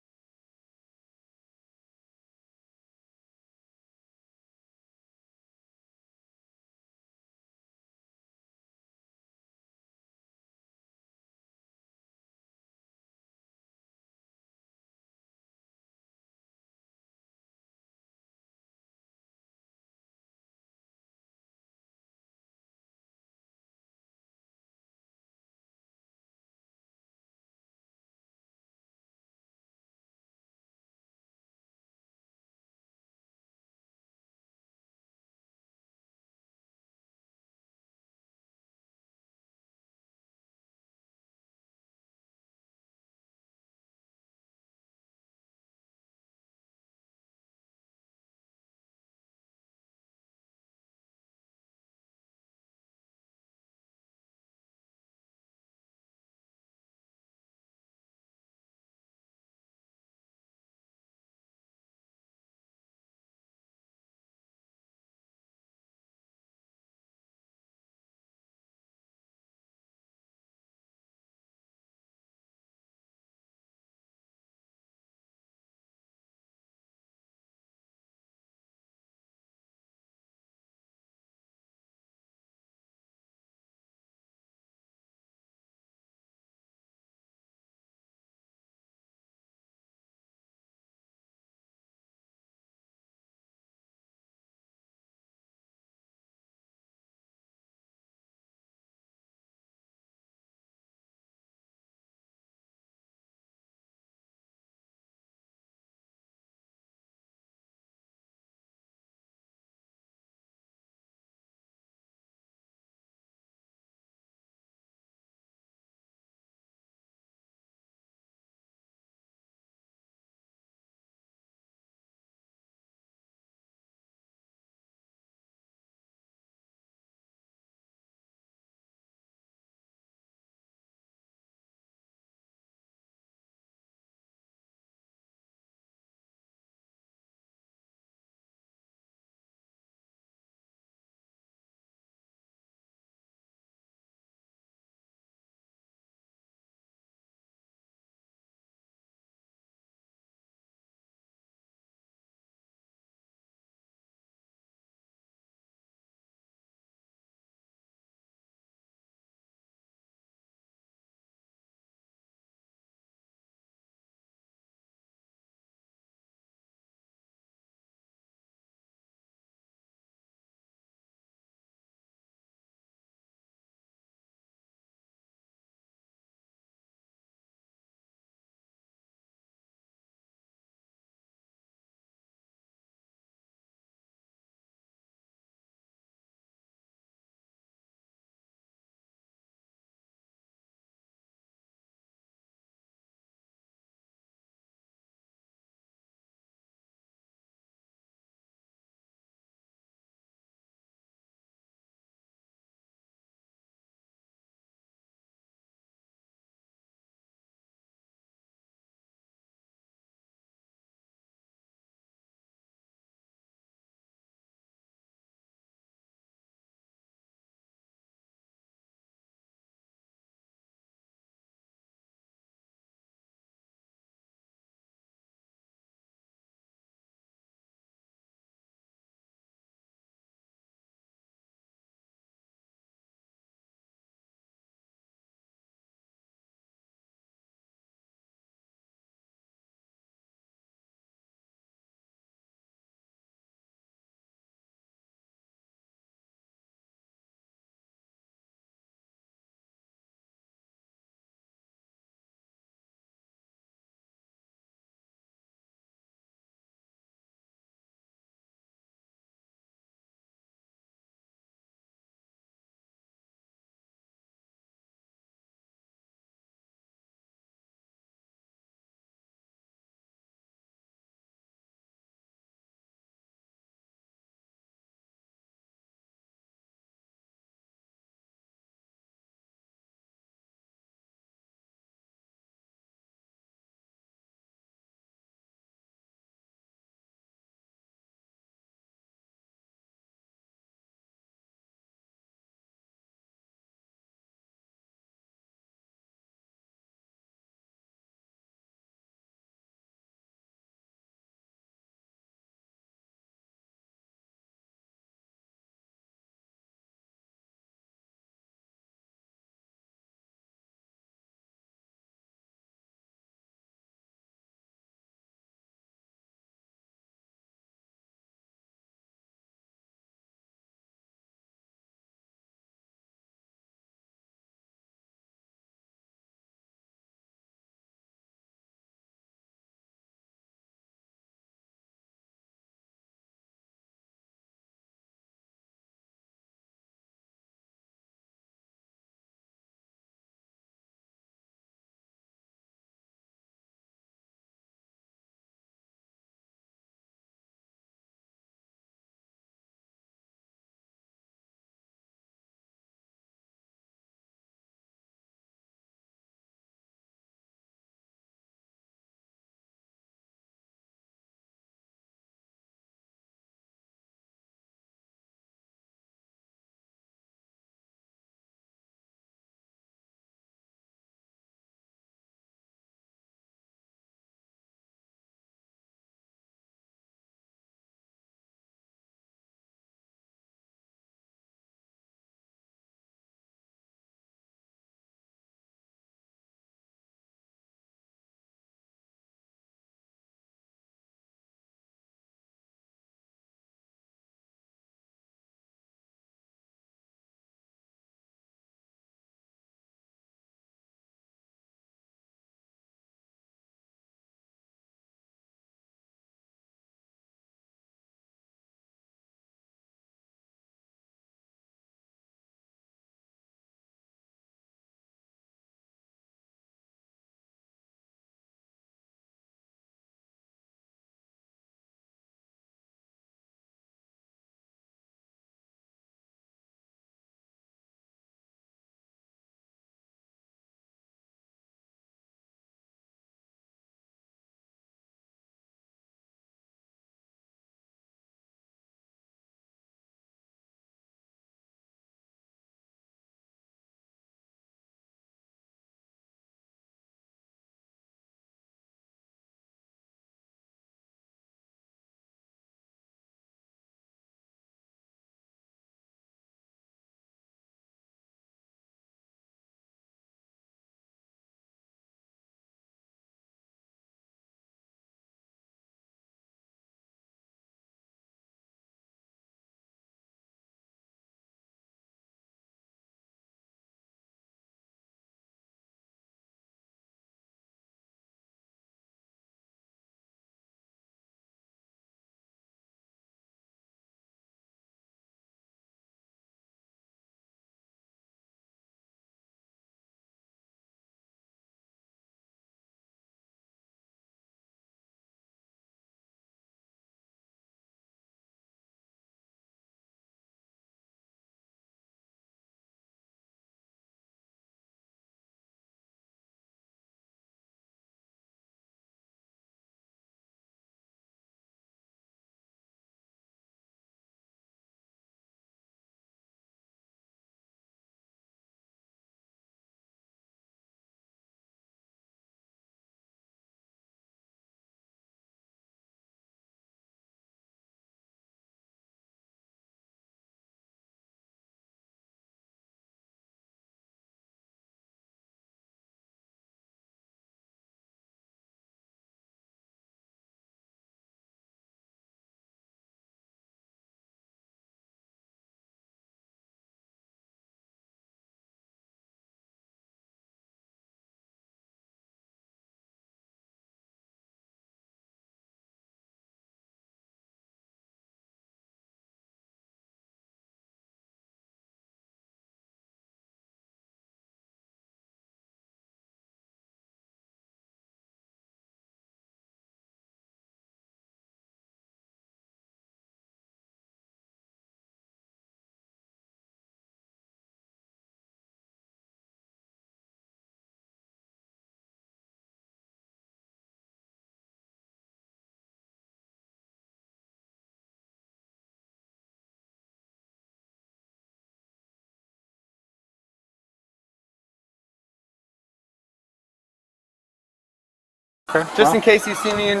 Okay, Just well, in case you see me in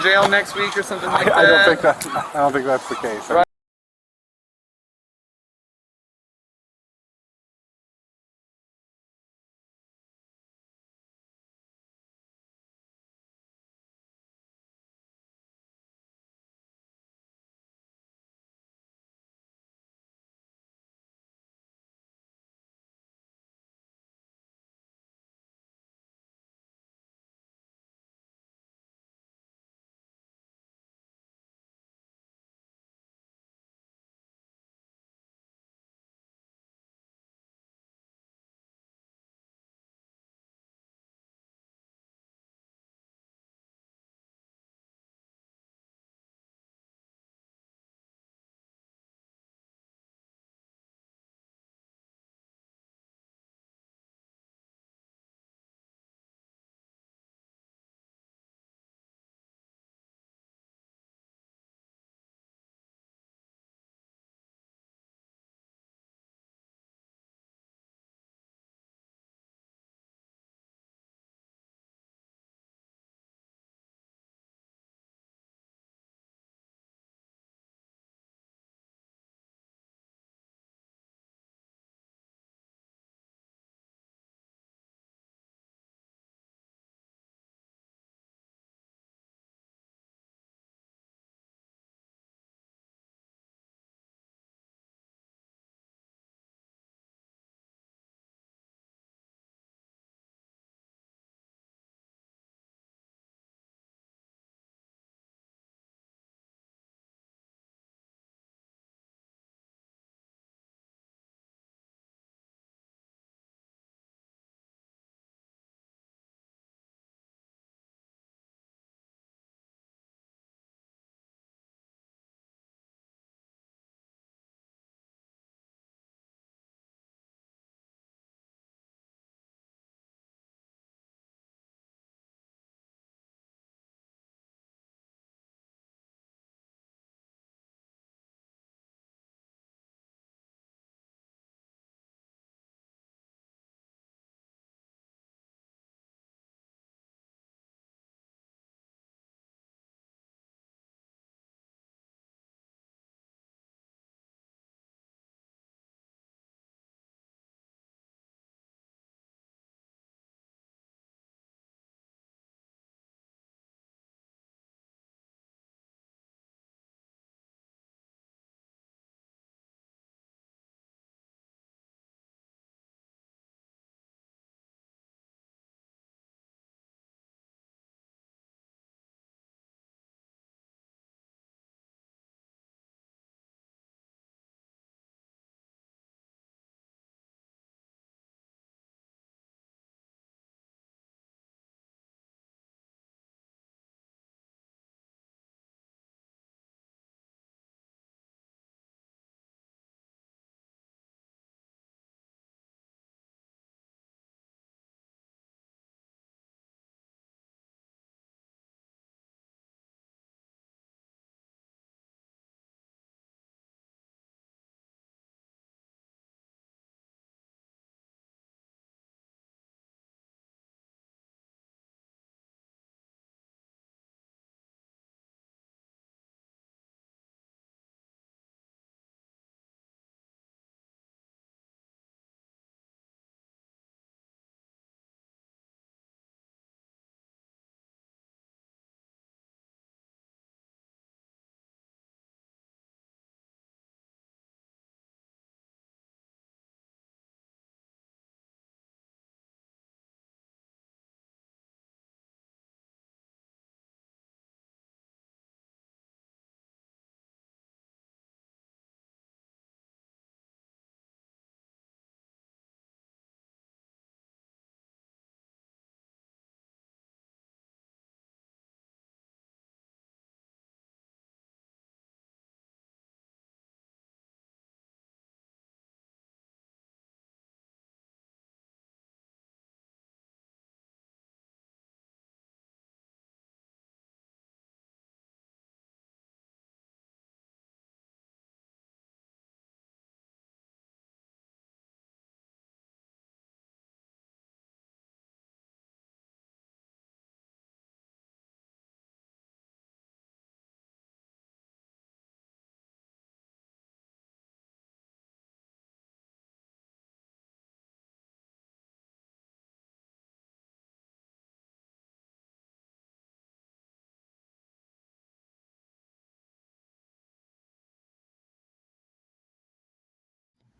jail next week or something like that. I don't think that's the case. Right.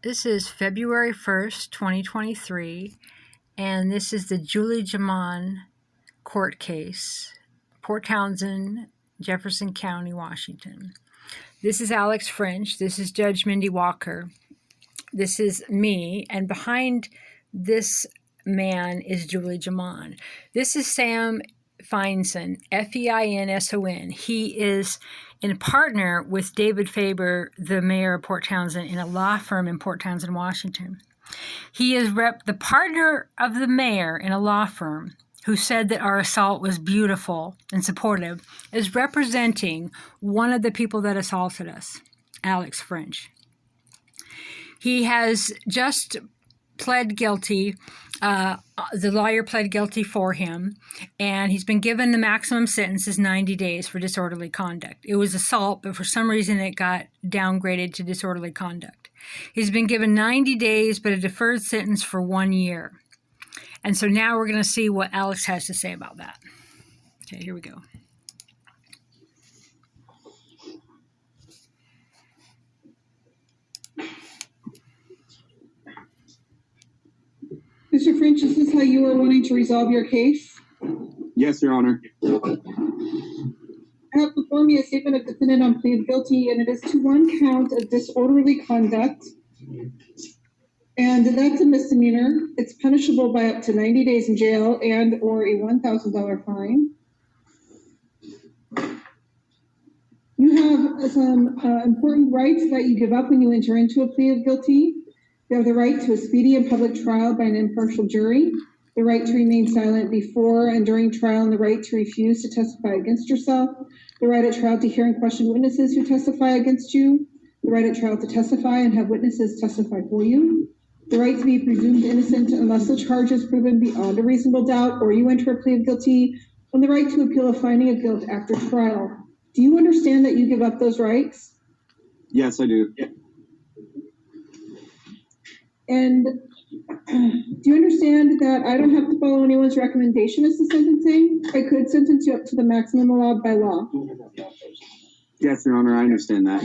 This is February 1st, 2023, and this is the Julie Jaman court case, Port Townsend, Jefferson County, Washington. This is Alex French. This is Judge Mindy Walker. This is me, and behind this man is Julie Jaman. This is Sam Feinson, Feinson. He is in partner with David Faber, the mayor of Port Townsend, in a law firm in Port Townsend, Washington. He is the partner of the mayor in a law firm who said that our assault was beautiful and supportive, is representing one of the people that assaulted us, Alex French. He has just pled guilty. The lawyer pled guilty for him, and he's been given the maximum sentence is 90 days for disorderly conduct. It was assault, but for some reason it got downgraded to disorderly conduct. He's been given 90 days, but a deferred sentence for 1 year. And so now we're going to see what Alex has to say about that. Okay, here we go. Mr. French, is this how you were wanting to resolve your case? Yes, Your Honor. I have before me a statement of defendant on plea of guilty, and it is to one count of disorderly conduct. And that's a misdemeanor. It's punishable by up to 90 days in jail and or a $1,000 fine. You have some important rights that you give up when you enter into a plea of guilty. You have the right to a speedy and public trial by an impartial jury, the right to remain silent before and during trial, and the right to refuse to testify against yourself, the right at trial to hear and question witnesses who testify against you, the right at trial to testify and have witnesses testify for you, the right to be presumed innocent unless the charge is proven beyond a reasonable doubt or you enter a plea of guilty, and the right to appeal a finding of guilt after trial. Do you understand that you give up those rights? Yes, I do. And do you understand that I don't have to follow anyone's recommendation as to sentencing? I could sentence you up to the maximum allowed by law. Yes, Your Honor, I understand that.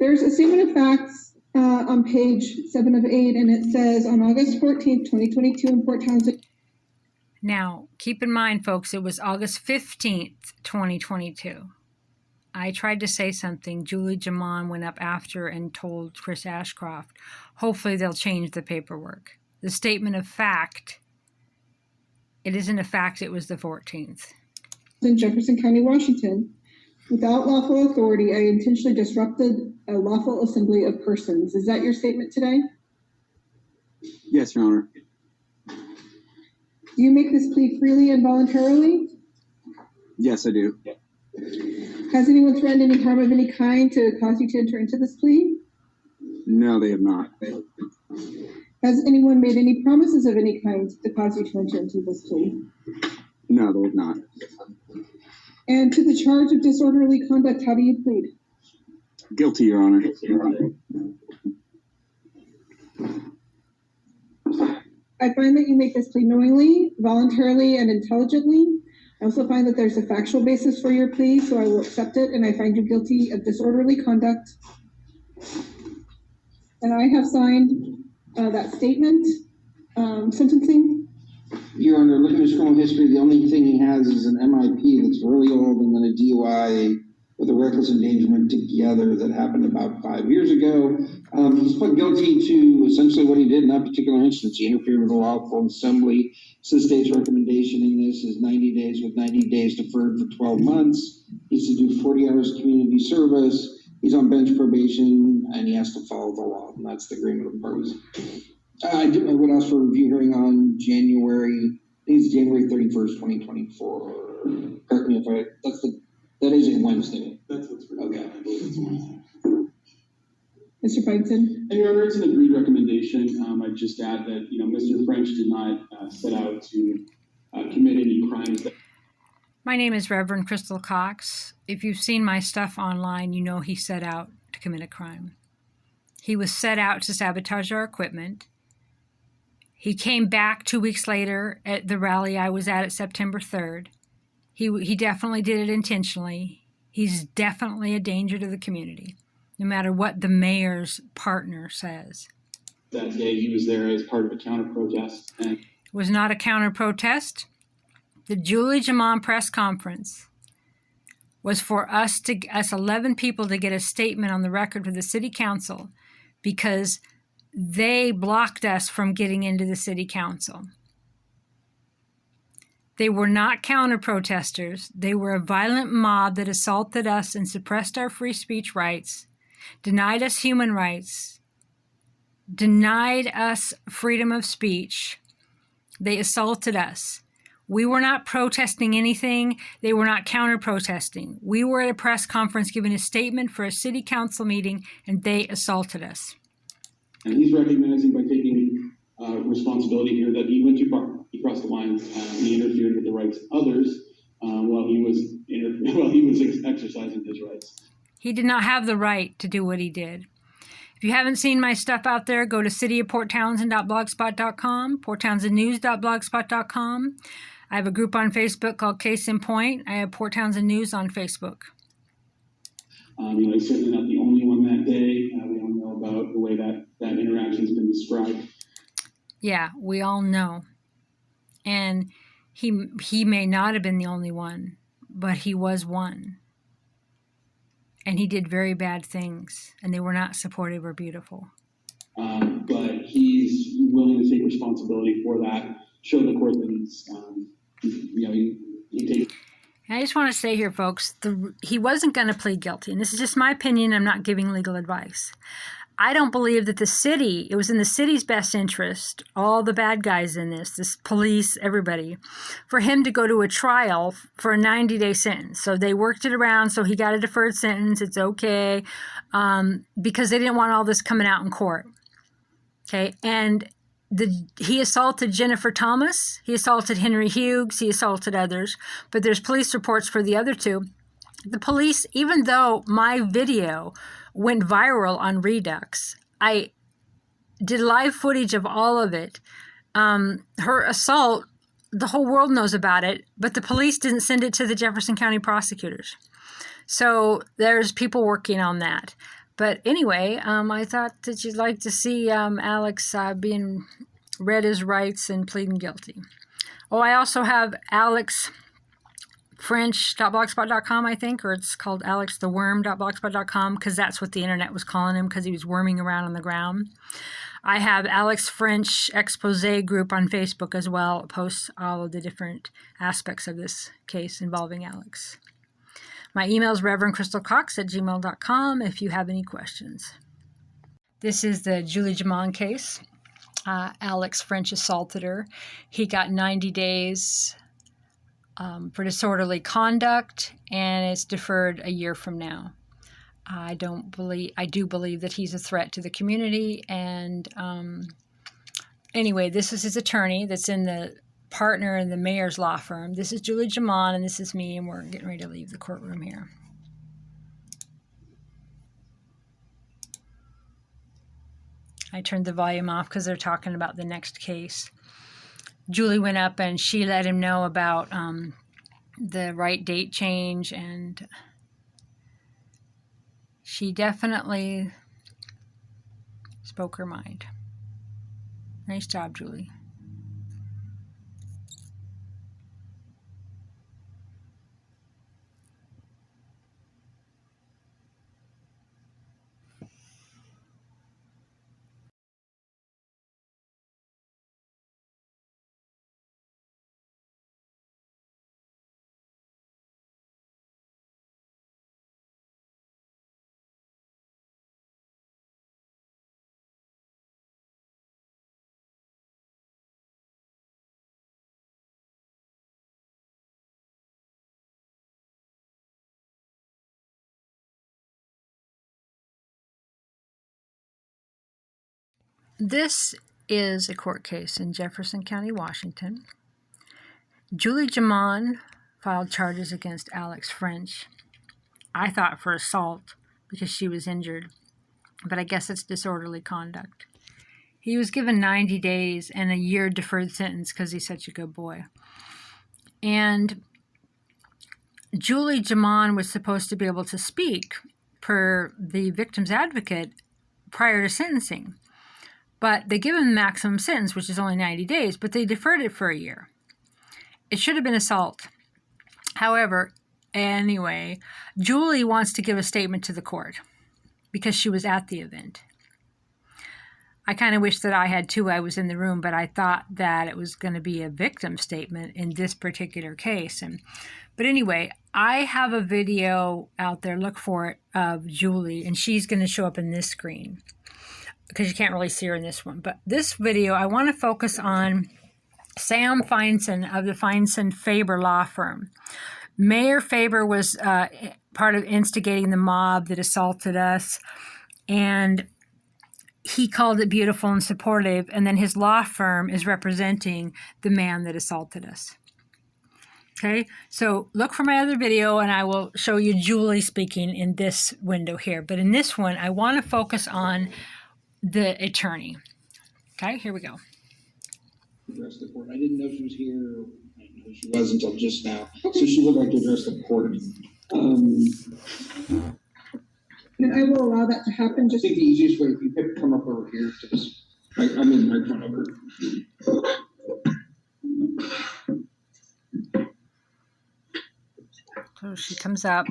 There's a statement of facts on page 7 of 8, and it says, on August 14th, 2022 in Port Townsend. Now, keep in mind, folks, it was August 15th, 2022. I tried to say something. Julie Jaman went up after and told Chris Ashcraft. Hopefully they'll change the paperwork. The statement of fact, it isn't a fact, it was the 14th. In Jefferson County, Washington. Without lawful authority, I intentionally disrupted a lawful assembly of persons. Is that your statement today? Yes, Your Honor. Do you make this plea freely and voluntarily? Yes, I do. Has anyone threatened any harm of any kind to cause you to enter into this plea? No, they have not. Has anyone made any promises of any kind to cause you to enter into this plea? No, they have not. And to the charge of disorderly conduct, how do you plead? Guilty, Your Honor. I find that you make this plea knowingly, voluntarily, and intelligently. I also find that there's a factual basis for your plea, so I will accept it, and I find you guilty of disorderly conduct. And I have signed that statement, sentencing. Your Honor, looking at his criminal history, the only thing he has is an MIP that's really old and then a DUI with a reckless endangerment together that happened about 5 years ago. He's pled guilty to essentially what he did in that particular instance. He interfered with a lawful assembly. So the state's recommendation in this is 90 days with 90 days deferred for 12 months. He's to do 40 hours community service. He's on bench probation, and he has to follow the law, and that's the agreement of parties. I would ask for a review hearing on January 31st, 2024. Correct me if that is a Wednesday. That's what's written. Okay. I believe it's Wednesday. Mr. Bramson. And Your Honor, it's an agreed recommendation. I'd just add that, Mr. French did not set out to commit any crimes. My name is Reverend Crystal Cox. If you've seen my stuff online, you know he set out to commit a crime. He was set out to sabotage our equipment. He came back 2 weeks later at the rally I was at September 3rd. He definitely did it intentionally. He's definitely a danger to the community, no matter what the mayor's partner says. That day he was there as part of a counter-protest. And It was not a counter-protest. The Julie Jaman press conference was for us 11 people to get a statement on the record for the city council because they blocked us from getting into the city council. They were not counter-protesters. They were a violent mob that assaulted us and suppressed our free speech rights, denied us human rights, denied us freedom of speech. They assaulted us. We were not protesting anything. They were not counter-protesting. We were at a press conference giving a statement for a city council meeting, and they assaulted us. And he's recognizing by taking responsibility here that he went too far. He crossed the line. He interfered with the rights of others while he was exercising his rights. He did not have the right to do what he did. If you haven't seen my stuff out there, go to cityofporttownsend.blogspot.com, porttownsendnews.blogspot.com. I have a group on Facebook called Case in Point. I have Port Townsend News on Facebook. He's certainly not the only one that day. We all know about the way that interaction's been described. Yeah, we all know. And he may not have been the only one, but he was one. And he did very bad things, and they were not supportive or beautiful. But he's willing to take responsibility for that, show the court that he takes. I just want to say here, folks, he wasn't going to plead guilty. And this is just my opinion. I'm not giving legal advice. I don't believe that it was in the city's best interest, all the bad guys in this police, everybody, for him to go to a trial for a 90-day sentence. So they worked it around, so he got a deferred sentence. It's okay, because they didn't want all this coming out in court. Okay, and he assaulted Jennifer Thomas, he assaulted Henry Hughes, he assaulted others, but there's police reports for the other two. The police, even though my video went viral on Redux, I did live footage of all of it. Her assault, the whole world knows about it, but the police didn't send it to the Jefferson County prosecutors. So there's people working on that. But anyway, I thought that you'd like to see Alex being read his rights and pleading guilty. Oh, I also have alexfrench.blogspot.com, I think, or it's called alextheworm.blogspot.com, because that's what the internet was calling him, because he was worming around on the ground. I have Alex French Expose group on Facebook as well. It posts all of the different aspects of this case involving Alex. My email is reverendcrystalcox@gmail.com if you have any questions. This is the Julie Jaman case. Alex French assaulted her. He got 90 days for disorderly conduct, and it's deferred a year from now. I do believe that he's a threat to the community, and anyway, this is his attorney that's in the partner in the mayor's law firm. This is Julie Jaman, and this is me, and we're getting ready to leave the courtroom here. I turned the volume off because they're talking about the next case. Julie went up and she let him know about the right date change, and she definitely spoke her mind. Nice job, Julie. This is a court case in Jefferson County, Washington. Julie Jaman filed charges against Alex French. I thought for assault because she was injured, but I guess it's disorderly conduct. He was given 90 days and a year deferred sentence because he's such a good boy. And Julie Jaman was supposed to be able to speak per the victim's advocate prior to sentencing. But they give him the maximum sentence, which is only 90 days, but they deferred it for a year. It should have been assault. However, anyway, Julie wants to give a statement to the court because she was at the event. I kind of wish that I had too. I was in the room, but I thought that it was going to be a victim statement in this particular case. But anyway, I have a video out there, look for it, of Julie, and she's going to show up in this screen because you can't really see her in this one. But this video, I want to focus on Sam Feinson of the Feinson Faber law firm. Mayor Faber was part of instigating the mob that assaulted us, and he called it beautiful and supportive, and then his law firm is representing the man that assaulted us. Okay, so look for my other video, and I will show you Julie speaking in this window here. But in this one, I want to focus on the attorney. Okay, here we go. Address the court. I didn't know she was here. I didn't know she was until just now. So she would like to address the court. And I will allow that to happen. I think the easiest way, if you could come up over here to this, I'm in the microphone over. So she comes up,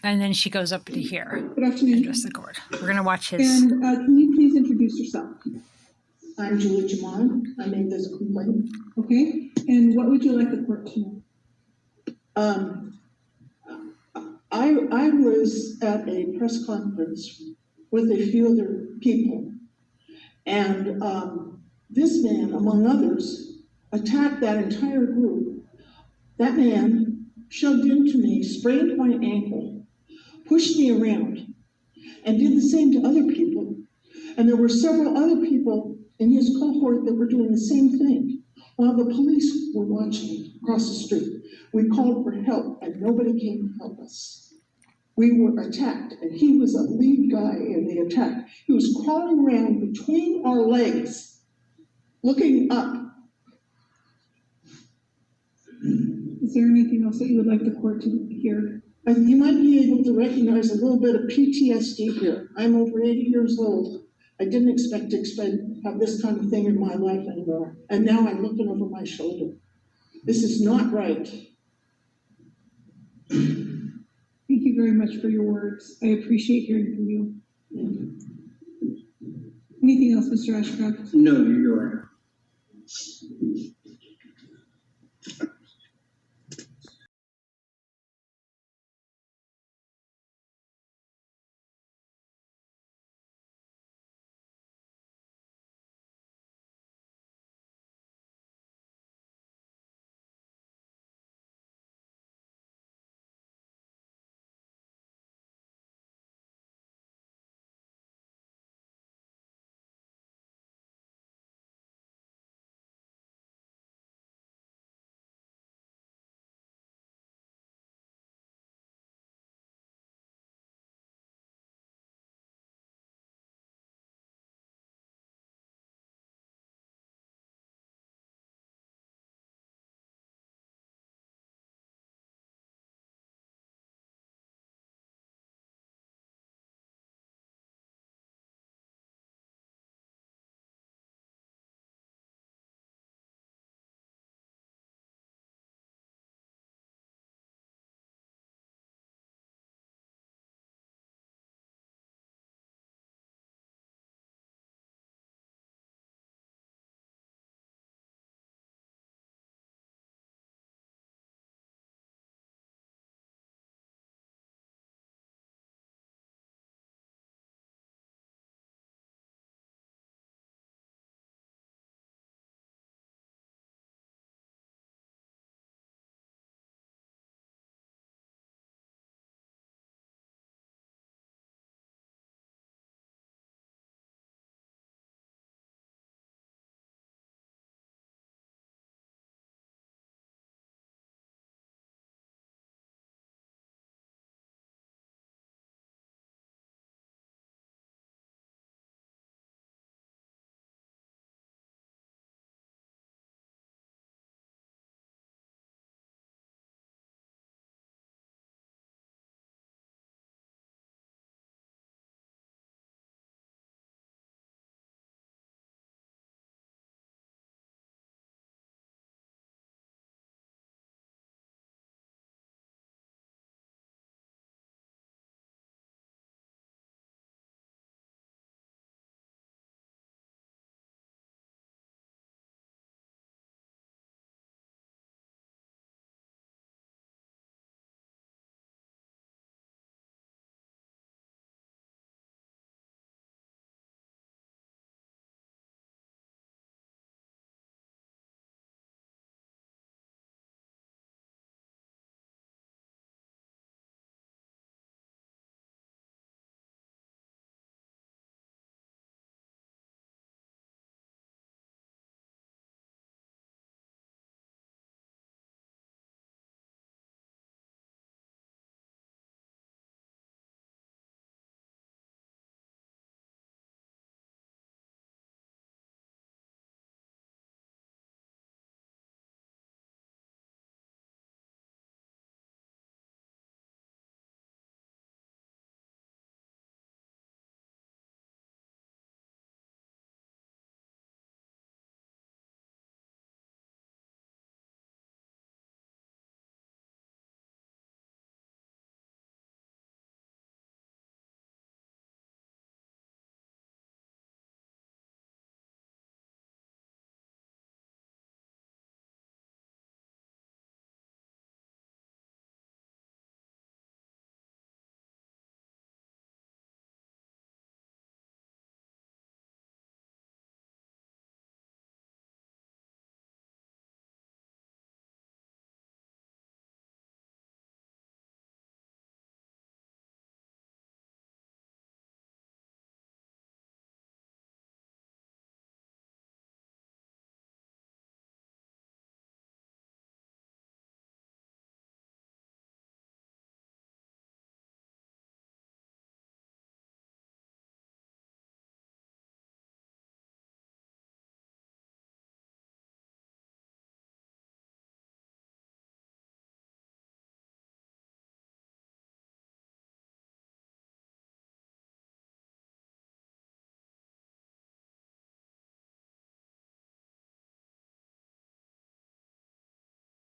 and then she goes up to here. Good afternoon. Address the court. We're going to watch his. And can you please introduce yourself? I'm Julie Jaman. I made this complaint. Okay. And what would you like the court to know? I was at a press conference with a few other people, and this man, among others, attacked that entire group. That man shoved into me, sprained my ankle, pushed me around, and did the same to other people. And there were several other people in his cohort that were doing the same thing while the police were watching across the street. We called for help, and nobody came to help us. We were attacked, and he was a lead guy in the attack. He was crawling around between our legs, looking up. Is there anything else that you would like the court to hear? You might be able to recognize a little bit of PTSD here. I'm over 80 years old. I didn't expect to have this kind of thing in my life anymore. And now I'm looking over my shoulder. This is not right. Thank you very much for your words. I appreciate hearing from you. Anything else, Mr. Ashcraft? No, you're right.